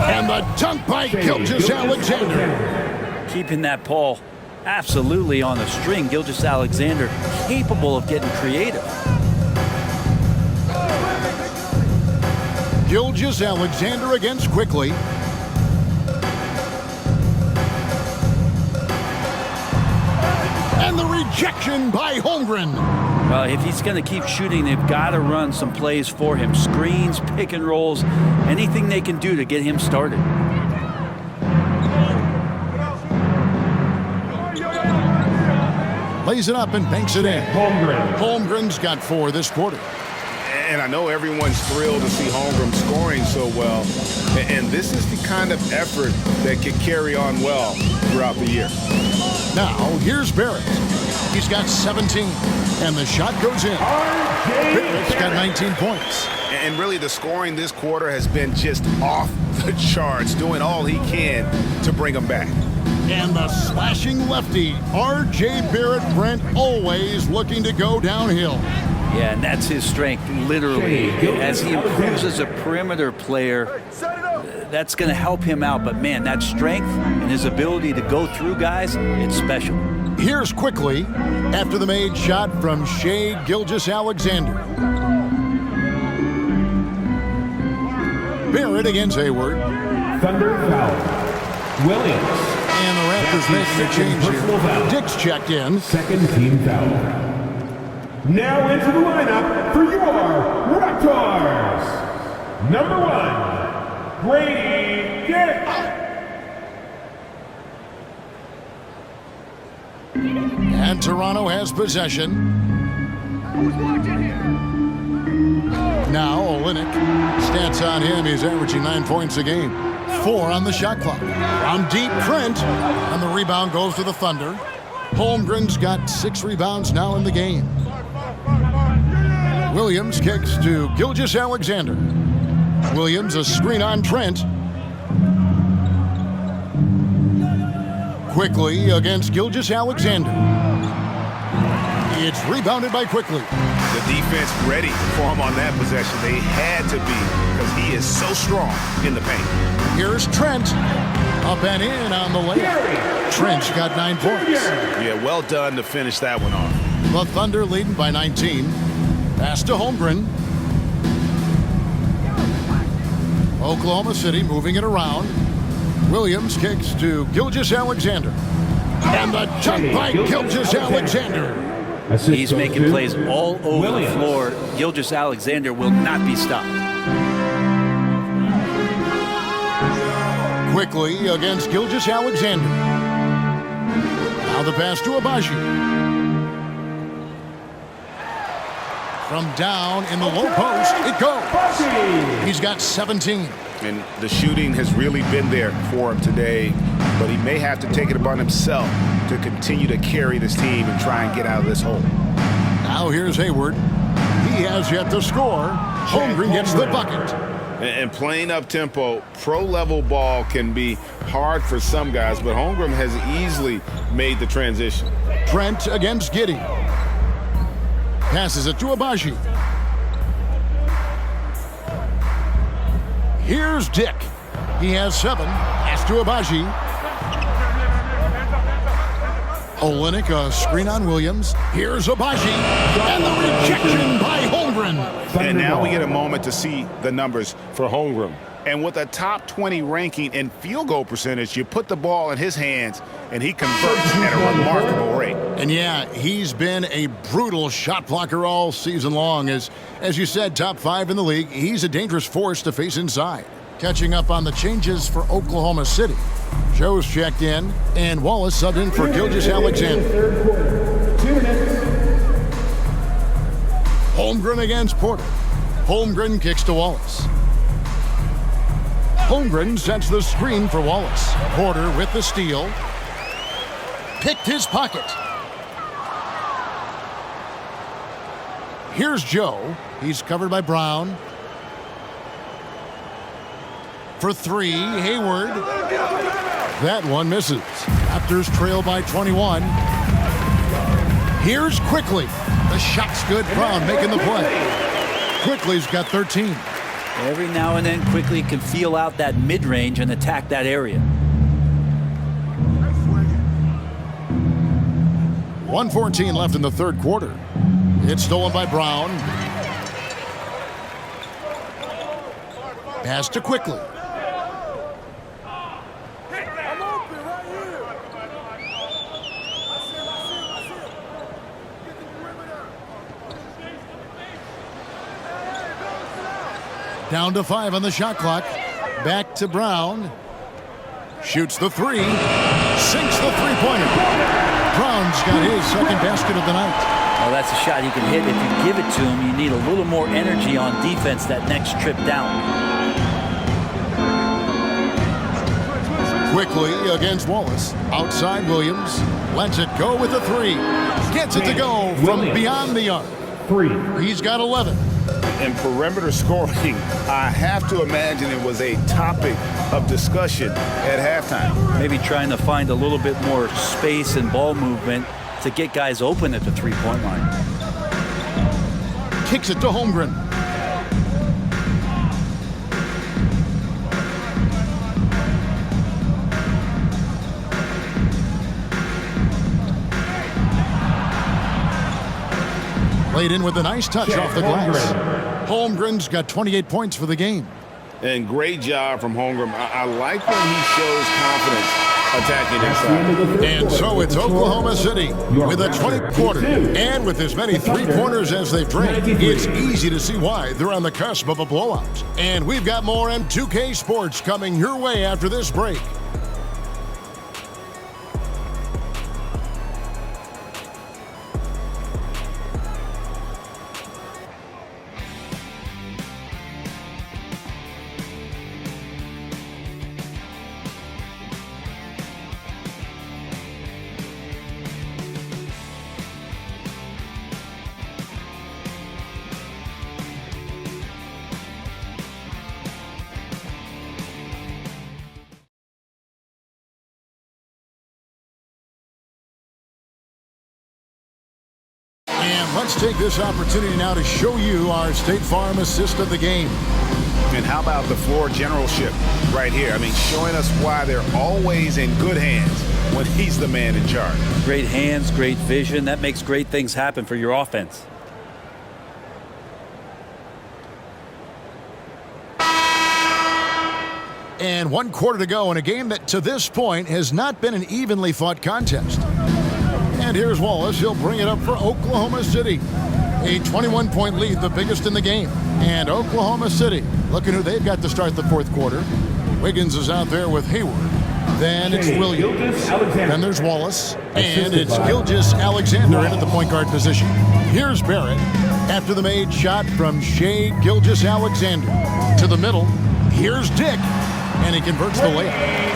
And the dunk by Gilgeous-Alexander. Keeping that ball absolutely on the string. Gilgeous-Alexander capable of getting creative. Gilgeous-Alexander against Quickly. And the rejection by Holmgren. Well, if he's going to keep shooting, they've got to run some plays for him. Screens, pick and rolls, anything they can do to get him started. Lays it up and banks it in. Holmgren. Holmgren's got 4 this quarter. And I know everyone's thrilled to see Holmgren scoring so well. And this is the kind of effort that can carry on well throughout the year. Now, here's Barrett. He's got 17, and the shot goes in. Barrett's got 19 points. And really, the scoring this quarter has been just off the charts, doing all he can to bring them back. And the slashing lefty, R.J. Barrett. Brent always looking to go downhill. Yeah, and that's his strength, literally. As he improves as a perimeter player, that's going to help him out. But, man, that strength and his ability to go through guys, it's special. Here's quickly after the made shot from Shai Gilgeous-Alexander. Barrett against Hayward. Thunder foul. Williams. And the Raptors making a change here. Dick's checked in. Second team foul. Now into the lineup for your Raptors. Number 1, Grady Dick. And Toronto has possession. Now Olynyk. Stats on him, he's averaging 9 points a game. 4 on the shot clock. On deep, Trent. And the rebound goes to the Thunder. Holmgren's got 6 rebounds now in the game. Williams kicks to Gilgeous-Alexander. Williams, a screen on Trent. Quickly against Gilgeous-Alexander. It's rebounded by Quickly. The defense ready for him on that possession. They had to be because he is so strong in the paint. Here's Trent. Up and in on the layup. Trent's got 9 points. Yeah, well done to finish that one off. The Thunder leading by 19. Pass to Holmgren. Oklahoma City moving it around. Williams kicks to Gilgeous-Alexander. And the dunk by Gilgeous-Alexander. He's making plays all over the floor. Gilgeous-Alexander will not be stopped. Quickly against Gilgeous-Alexander. Now the pass to Abaji. From down in the low post, it goes. He's got 17. And the shooting has really been there for him today, but he may have to take it upon himself to continue to carry this team and try and get out of this hole. Now here's Hayward. He has yet to score. Holmgren gets the bucket. And playing up-tempo, pro-level ball can be hard for some guys, but Holmgren has easily made the transition. Trent against Giddey. Passes it to Abaji. Here's Dick. He has 7. Pass to Abaji. Olynyk, a screen on Williams. Here's Abaji. And the rejection by Holmgren. And now we get a moment to see the numbers for Holmgren. And with a top 20 ranking in field goal percentage, you put the ball in his hands, and he converts at a remarkable rate. And yeah, he's been a brutal shot blocker all season long. As you said, top 5 in the league. He's a dangerous force to face inside. Catching up on the changes for Oklahoma City. Joe's checked in, and Wallace subbed in for Gilgeous-Alexander. Holmgren against Porter. Holmgren kicks to Wallace. Holmgren sets the screen for Wallace. Porter with the steal. Picked his pocket. Here's Joe. He's covered by Brown. For 3, Hayward. That one misses. Raptors trail by 21. Here's Quickly. The shot's good. Brown making the play. Quickly's got 13. Every now and then, Quickly can feel out that mid-range and attack that area. 1:14 left in the third quarter. It's stolen by Brown. Pass to Quickly. Down to 5 on the shot clock. Back to Brown. Shoots the 3. Sinks the three-pointer. Brown's got his second basket of the night. Well, that's a shot he can hit. If you give it to him, you need a little more energy on defense that next trip down. Quickly against Wallace. Outside Williams. Lets it go with the 3. Gets it to go from beyond the arc. 3. He's got 11. In perimeter scoring, I have to imagine it was a topic of discussion at halftime. Maybe trying to find a little bit more space and ball movement to get guys open at the three-point line. Kicks it to Holmgren. Played in with a nice touch off the glass. Holmgren's got 28 points for the game. And great job from Holmgren. I like when he shows confidence attacking inside. And so it's Oklahoma City with a 20 quarter. And with as many three-pointers as they've drained, it's easy to see why they're on the cusp of a blowout. And we've got more M2K Sports coming your way after this break. And let's take this opportunity now to show you our State Farm assist of the game. And how about the floor generalship right here? I mean, showing us why they're always in good hands when he's the man in charge. Great hands, great vision. That makes great things happen for your offense. And 1 quarter to go in a game that to this point has not been an evenly fought contest. And here's Wallace. He'll bring it up for Oklahoma City. A 21-point lead, the biggest in the game. And Oklahoma City, looking who they've got to start the fourth quarter. Wiggins is out there with Hayward. Then it's Williams. Then there's Wallace. And it's Gilgeous-Alexander in at the point guard position. Here's Barrett after the made shot from Shai Gilgeous-Alexander. To the middle, here's Dick. And he converts the layup.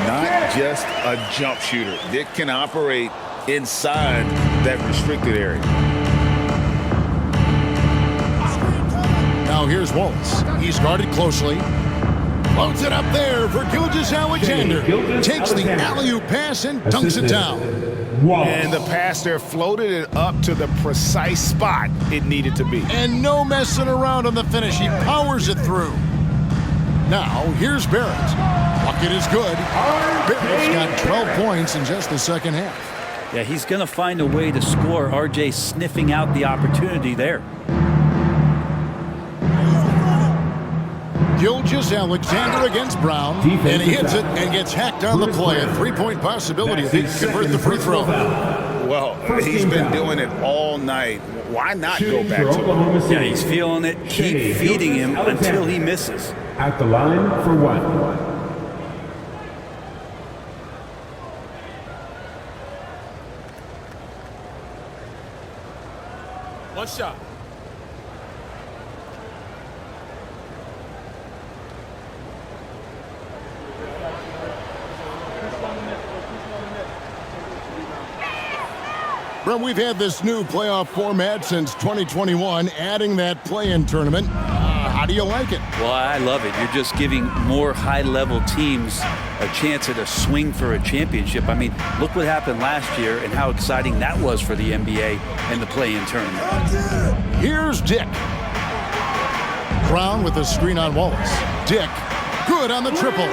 Not just a jump shooter. Dick can operate inside that restricted area. Now here's Wallace. He's guarded closely. Floats it up there for Gilgeous-Alexander. Takes the alley-oop pass and dunks it down. And the pass there floated it up to the precise spot it needed to be. And no messing around on the finish. He powers it through. Now here's Barrett. Bucket is good. Barrett's got 12 points in just the second half. Yeah, he's going to find a way to score. RJ sniffing out the opportunity there. Gilgeous-Alexander against Brown, and he hits it and gets hacked on the play. A three-point possibility if he can convert the free throw. Well, he's been doing it all night. Why not go back to it? Yeah, he's feeling it. Keep feeding him until he misses. At the line for 1. One shot. Brum, we've had this new playoff format since 2021, adding that play-in tournament. How do you like it? Well, I love it. You're just giving more high-level teams a chance at a swing for a championship. I mean, look what happened last year and how exciting that was for the NBA and the play-in tournament. Here's Dick. Brown with the screen on Wallace. Dick, good on the triple.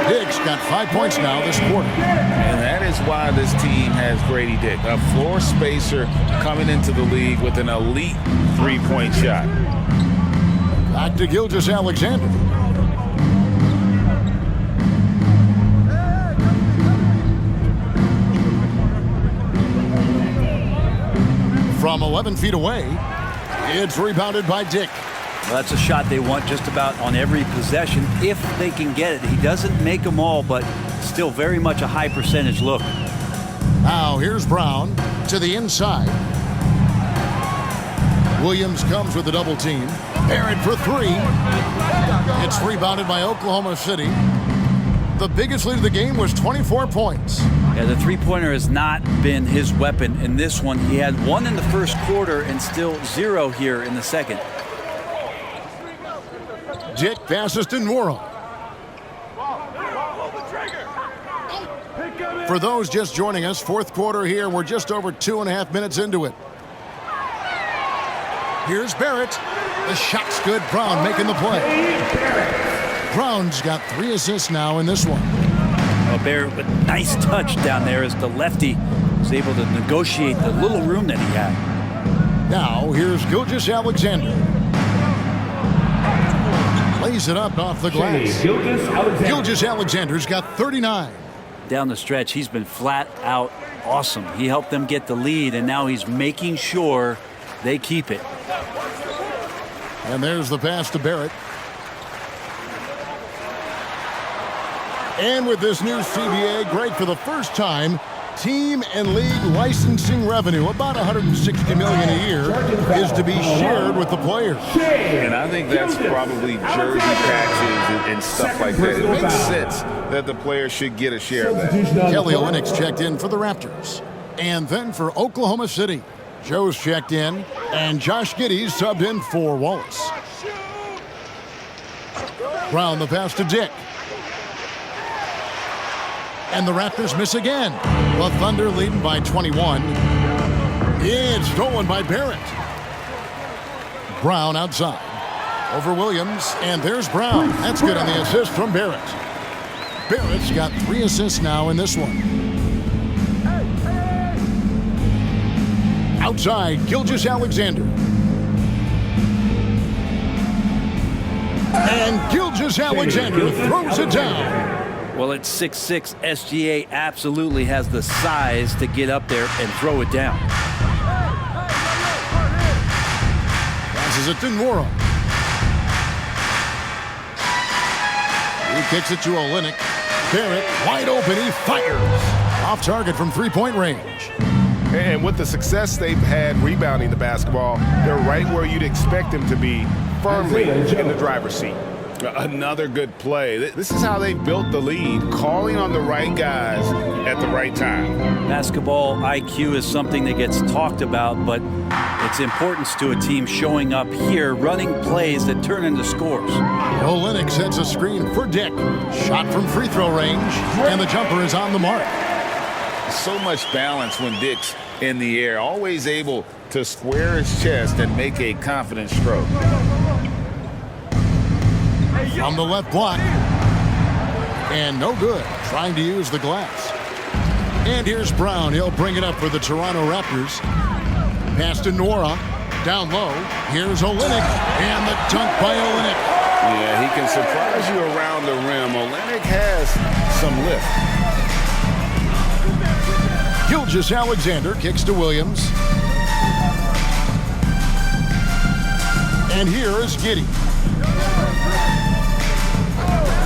Dick's got 5 points now this quarter. And that is why this team has Grady Dick, a floor spacer coming into the league with an elite three-point shot. Back to Gilgeous-Alexander. From 11 feet away, it's rebounded by Dick. Well, that's a shot they want just about on every possession if they can get it. He doesn't make them all, but still very much a high percentage look. Now here's Brown to the inside. Williams comes with a double team. Barrett for three. It's rebounded by Oklahoma City. The biggest lead of the game was 24 points. Yeah, the three-pointer has not been his weapon in this one. He had one in the first quarter and still 0 here in the second. Dick passes to Nora. For those just joining us, fourth quarter here. We're just over 2.5 minutes into it. Here's Barrett. The shot's good. Brown making the play. Brown's got 3 assists now in this one. Well, Barrett with nice touch down there as the lefty was able to negotiate the little room that he had. Now here's Gilgeous Alexander. Lays it up off the glass. Gilgeous Alexander's got 39. Down the stretch, he's been flat out awesome. He helped them get the lead, and now he's making sure they keep it. And there's the pass to Barrett. And with this new CBA, great for the first time, team and league licensing revenue, about $160 million a year, is to be shared with the players. And I think that's probably jersey patches and stuff like that. It makes sense that the players should get a share of that. Kelly Olynyk's checked in for the Raptors. And then for Oklahoma City, Joe's checked in, and Josh Giddey's subbed in for Wallace. Brown the pass to Dick. And the Raptors miss again. The Thunder leading by 21. It's stolen by Barrett. Brown outside. Over Williams, and there's Brown. That's good on the assist from Barrett. Barrett's got 3 assists now in this one. Outside, Gilgeous Alexander. And Gilgeous Alexander throws it down. Well, at 6'6", SGA absolutely has the size to get up there and throw it down. Passes it to Nora. He kicks it to Olynyk. Barrett, wide open, he fires. Off target from three-point range. And with the success they've had rebounding the basketball, they're right where you'd expect them to be, firmly in the driver's seat. Another good play. This is how they built the lead, calling on the right guys at the right time. Basketball IQ is something that gets talked about, but its importance to a team showing up here, running plays that turn into scores. Olynyk sets a screen for Dick. Shot from free throw range, and the jumper is on the mark. So much balance when Dick's in the air, always able to square his chest and make a confident stroke. From the left block. And no good. Trying to use the glass. And here's Brown. He'll bring it up for the Toronto Raptors. Pass to Nora. Down low. Here's Olynyk. And the dunk by Olynyk. Yeah, he can surprise you around the rim. Olynyk has some lift. Gilgeous Alexander kicks to Williams. And here is Giddey.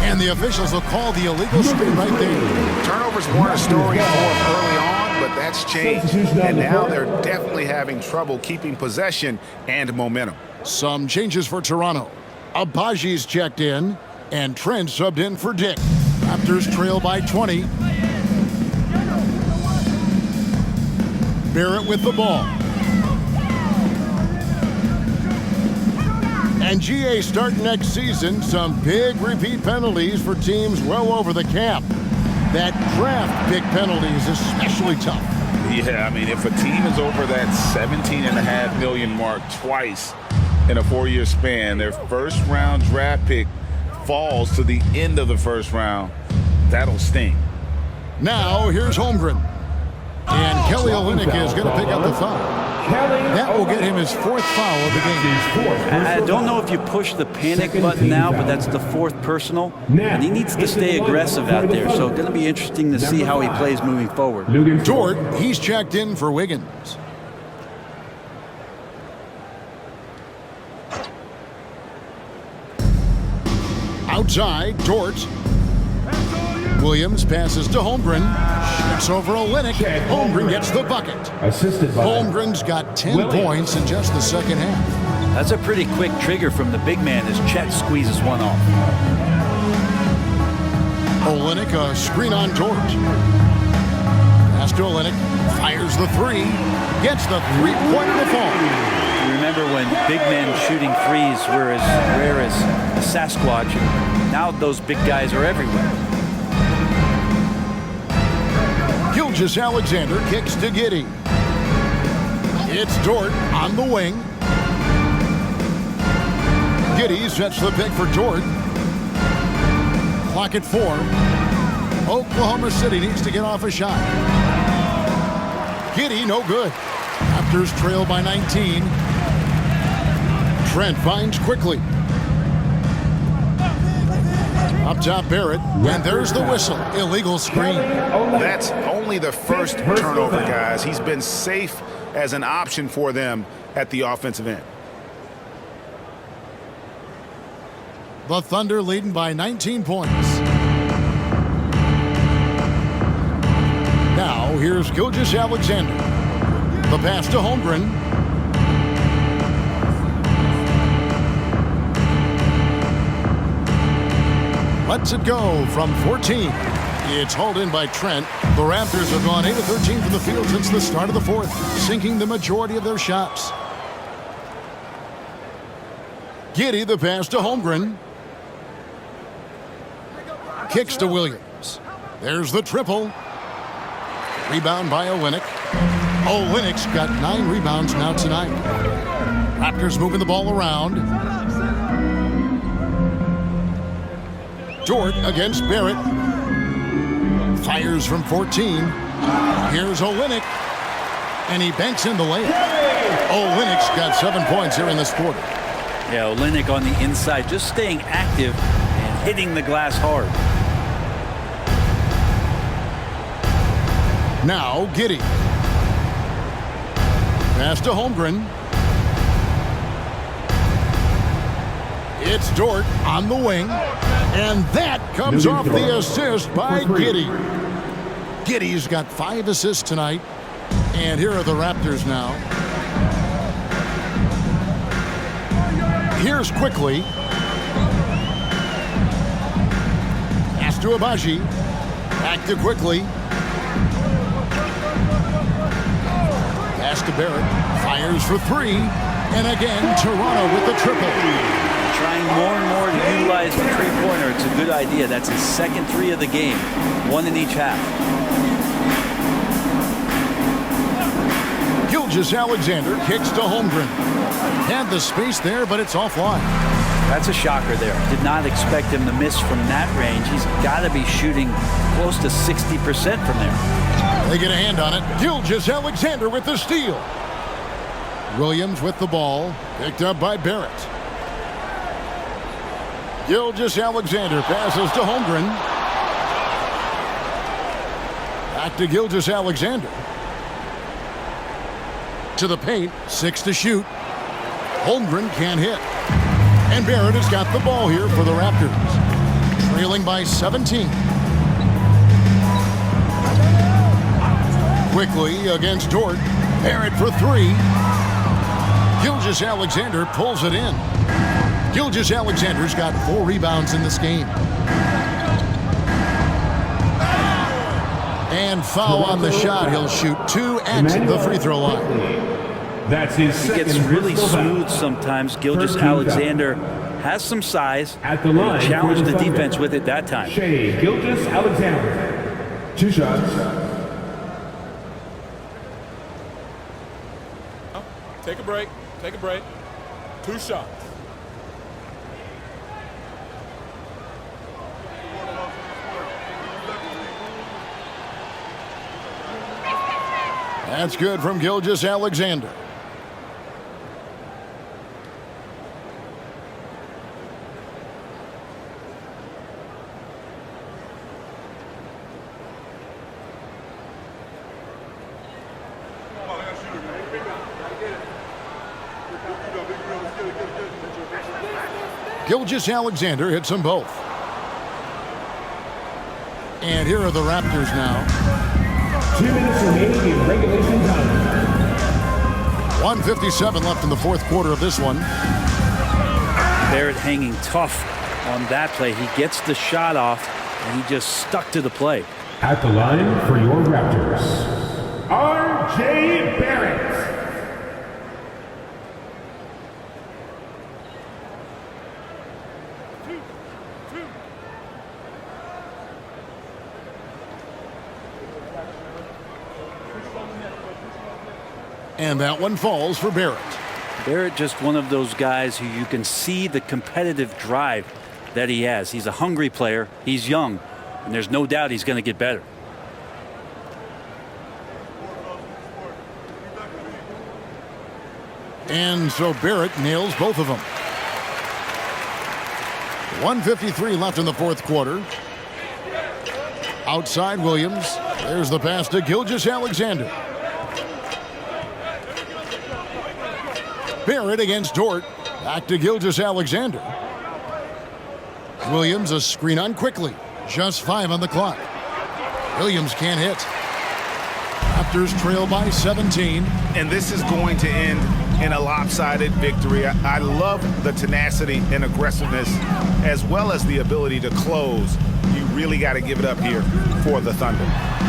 And the officials will call the illegal screen right there. Turnovers weren't a story for them early on, but that's changed. And now they're definitely having trouble keeping possession and momentum. Some changes for Toronto. Abaji's checked in, and Trent subbed in for Dick. Raptors trail by 20. Barrett with the ball. And GA starting next season, some big repeat penalties for teams well over the cap. That draft pick penalty is especially tough. Yeah, I mean, if a team is over that $17.5 million mark twice in a 4-year span, their first-round draft pick falls to the end of the first round, that'll sting. Now, here's Holmgren. And Kelly Olynyk is going to pick up the foul. That will get him his 4th foul of the game. I don't know if you push the panic button now, but that's the 4th personal. And he needs to stay aggressive out there. So it's going to be interesting to see how he plays moving forward. Dort, he's checked in for Wiggins. side, Dort. Williams passes to Holmgren. Shoots over Olynyk. Holmgren gets the bucket. Assisted by Holmgren's got 10 Williams. points in just the second half. That's a pretty quick trigger from the big man as Chet squeezes one off. Olynyk, a screen on Dort. Pass to Olynyk. Fires the three. Gets the three-pointer to fall. You remember when big men shooting threes were as rare as a Sasquatch. Now those big guys are everywhere. Gilgeous-Alexander kicks to Giddey. It's Dort on the wing. Giddey sets the pick for Dort. Clock at 4. Oklahoma City needs to get off a shot. Giddey, no good. Raptors trail by 19. Trent finds quickly. Up top, Barrett, and there's the whistle. Illegal screen. That's only the first turnover, guys. He's been safe as an option for them at the offensive end. The Thunder leading by 19 points. Now, here's Gilgeous-Alexander. The pass to Holmgren. Lets it go from 14. It's hauled in by Trent. The Raptors have gone 8 of 13 from the field since the start of the fourth, sinking the majority of their shots. Giddey, the pass to Holmgren. Kicks to Williams. There's the triple. Rebound by Olynyk. Olynyk's got 9 rebounds now tonight. Raptors moving the ball around. Dort against Barrett. Fires from 14. Here's Olynyk. And he banks in the layup. Olynyk's got 7 points here in this quarter. Yeah, Olynyk on the inside, just staying active and hitting the glass hard. Now Giddey. Pass to Holmgren. It's Dort on the wing. And that comes off the assist by Giddey. Giddey's got 5 assists tonight. And here are the Raptors now. Here's quickly. Pass to Abaji. Back to quickly. Pass to Barrett. Fires for 3. And again, Toronto with the triple. Trying more and more to utilize the three-pointer. It's a good idea. That's his second 3 of the game. 1 in each half. Gilgeous-Alexander kicks to Holmgren. Had the space there, but it's offline. That's a shocker there. Did not expect him to miss from that range. He's got to be shooting close to 60% from there. They get a hand on it. Gilgeous-Alexander with the steal. Williams with the ball. Picked up by Barrett. Gilgeous-Alexander passes to Holmgren. Back to Gilgeous-Alexander. To the paint. 6 to shoot. Holmgren can't hit. And Barrett has got the ball here for the Raptors. Trailing by 17. Quickly against Dort. Barrett for 3. Gilgeous-Alexander pulls it in. Gilgeous-Alexander's got 4 rebounds in this game. And foul on the shot. He'll shoot 2 at the free throw line. That's his He second gets really personal foul. smooth sometimes. Gilgeous-Alexander has some size. At the line, Challenged the for Thunder, defense with it that time. Shea Gilgeous-Alexander. 2 shots. Take a break. Take a break. 2 shots. That's good from Gilgeous-Alexander. Gilgeous-Alexander hits them both. And here are the Raptors now. 2 minutes remaining in regulation time. 1:57 left in the fourth quarter of this one. Barrett hanging tough on that play. He gets the shot off, and he just stuck to the play. At the line for your Raptors, R.J. Barrett. And that one falls for Barrett. Barrett, just one of those guys who you can see the competitive drive that he has. He's a hungry player. He's young, and there's no doubt he's going to get better. And so Barrett nails both of them. 1:53 left in the fourth quarter. Outside Williams. There's the pass to Gilgeous-Alexander. Barrett against Dort. Back to Gilgeous-Alexander. Williams a screen on quickly. Just 5 on the clock. Williams can't hit. Raptors trail by 17. And this is going to end in a lopsided victory. I love the tenacity and aggressiveness as well as the ability to close. You really got to give it up here for the Thunder.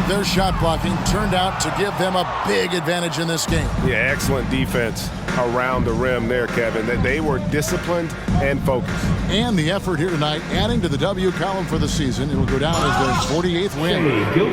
Their shot blocking turned out to give them a big advantage in this game. Yeah, excellent defense around the rim there, Kevin. That they were disciplined and focused. And the effort here tonight, adding to the W column for the season. It will go down as their 48th win.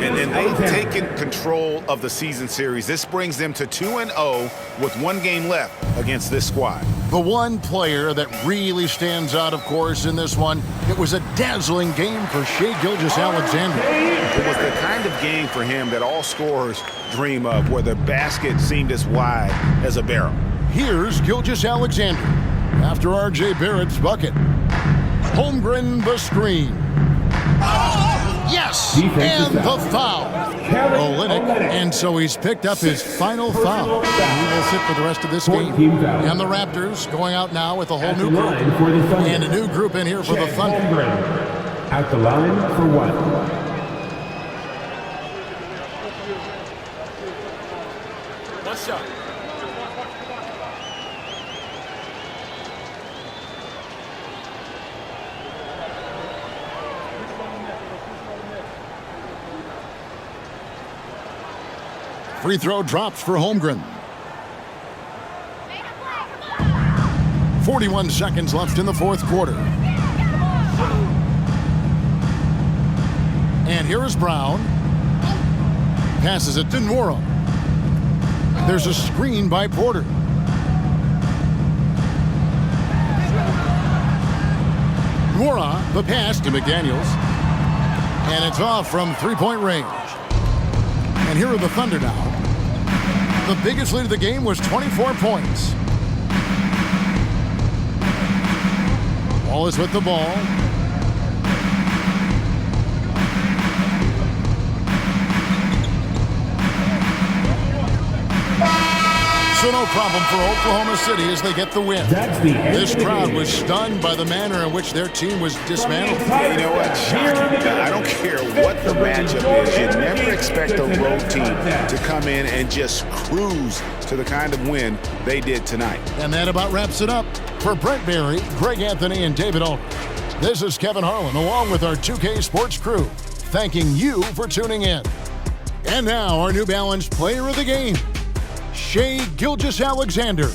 And they've taken control of the season series. This brings them to 2-0 with 1 game left against this squad. The one player that really stands out, of course, in this one, it was a dazzling game for Shai Gilgeous-Alexander. It was the kind of game for him that all scorers dream of, where the basket seemed as wide as a barrel. Here's Gilgeous-Alexander after R.J. Barrett's bucket. Holmgren the screen. Yes! And the foul. Olynyk, and so he's picked up his final foul. He will sit for the rest of this game. And the Raptors going out now with a whole new group. And a new group in here for the Thunder. At the line for 1. One shot. Free throw drops for Holmgren. 41 seconds left in the fourth quarter. And here is Brown. Passes it to Nwora. There's a screen by Porter. Nwora, the pass to McDaniels. And it's off from three-point range. And here are the Thunder now. The biggest lead of the game was 24 points. Wallace with the ball. So no problem for Oklahoma City as they get the win. This crowd was stunned by the manner in which their team was dismantled. You know what? Shocking. I don't care what the matchup is. You never expect a road team to come in and just cruise to the kind of win they did tonight. And that about wraps it up. For Brent Barry, Greg Anthony, and David Aldridge, this is Kevin Harlan along with our 2K Sports crew, thanking you for tuning in. And now our New Balance Player of the Game, Shai Gilgeous-Alexander.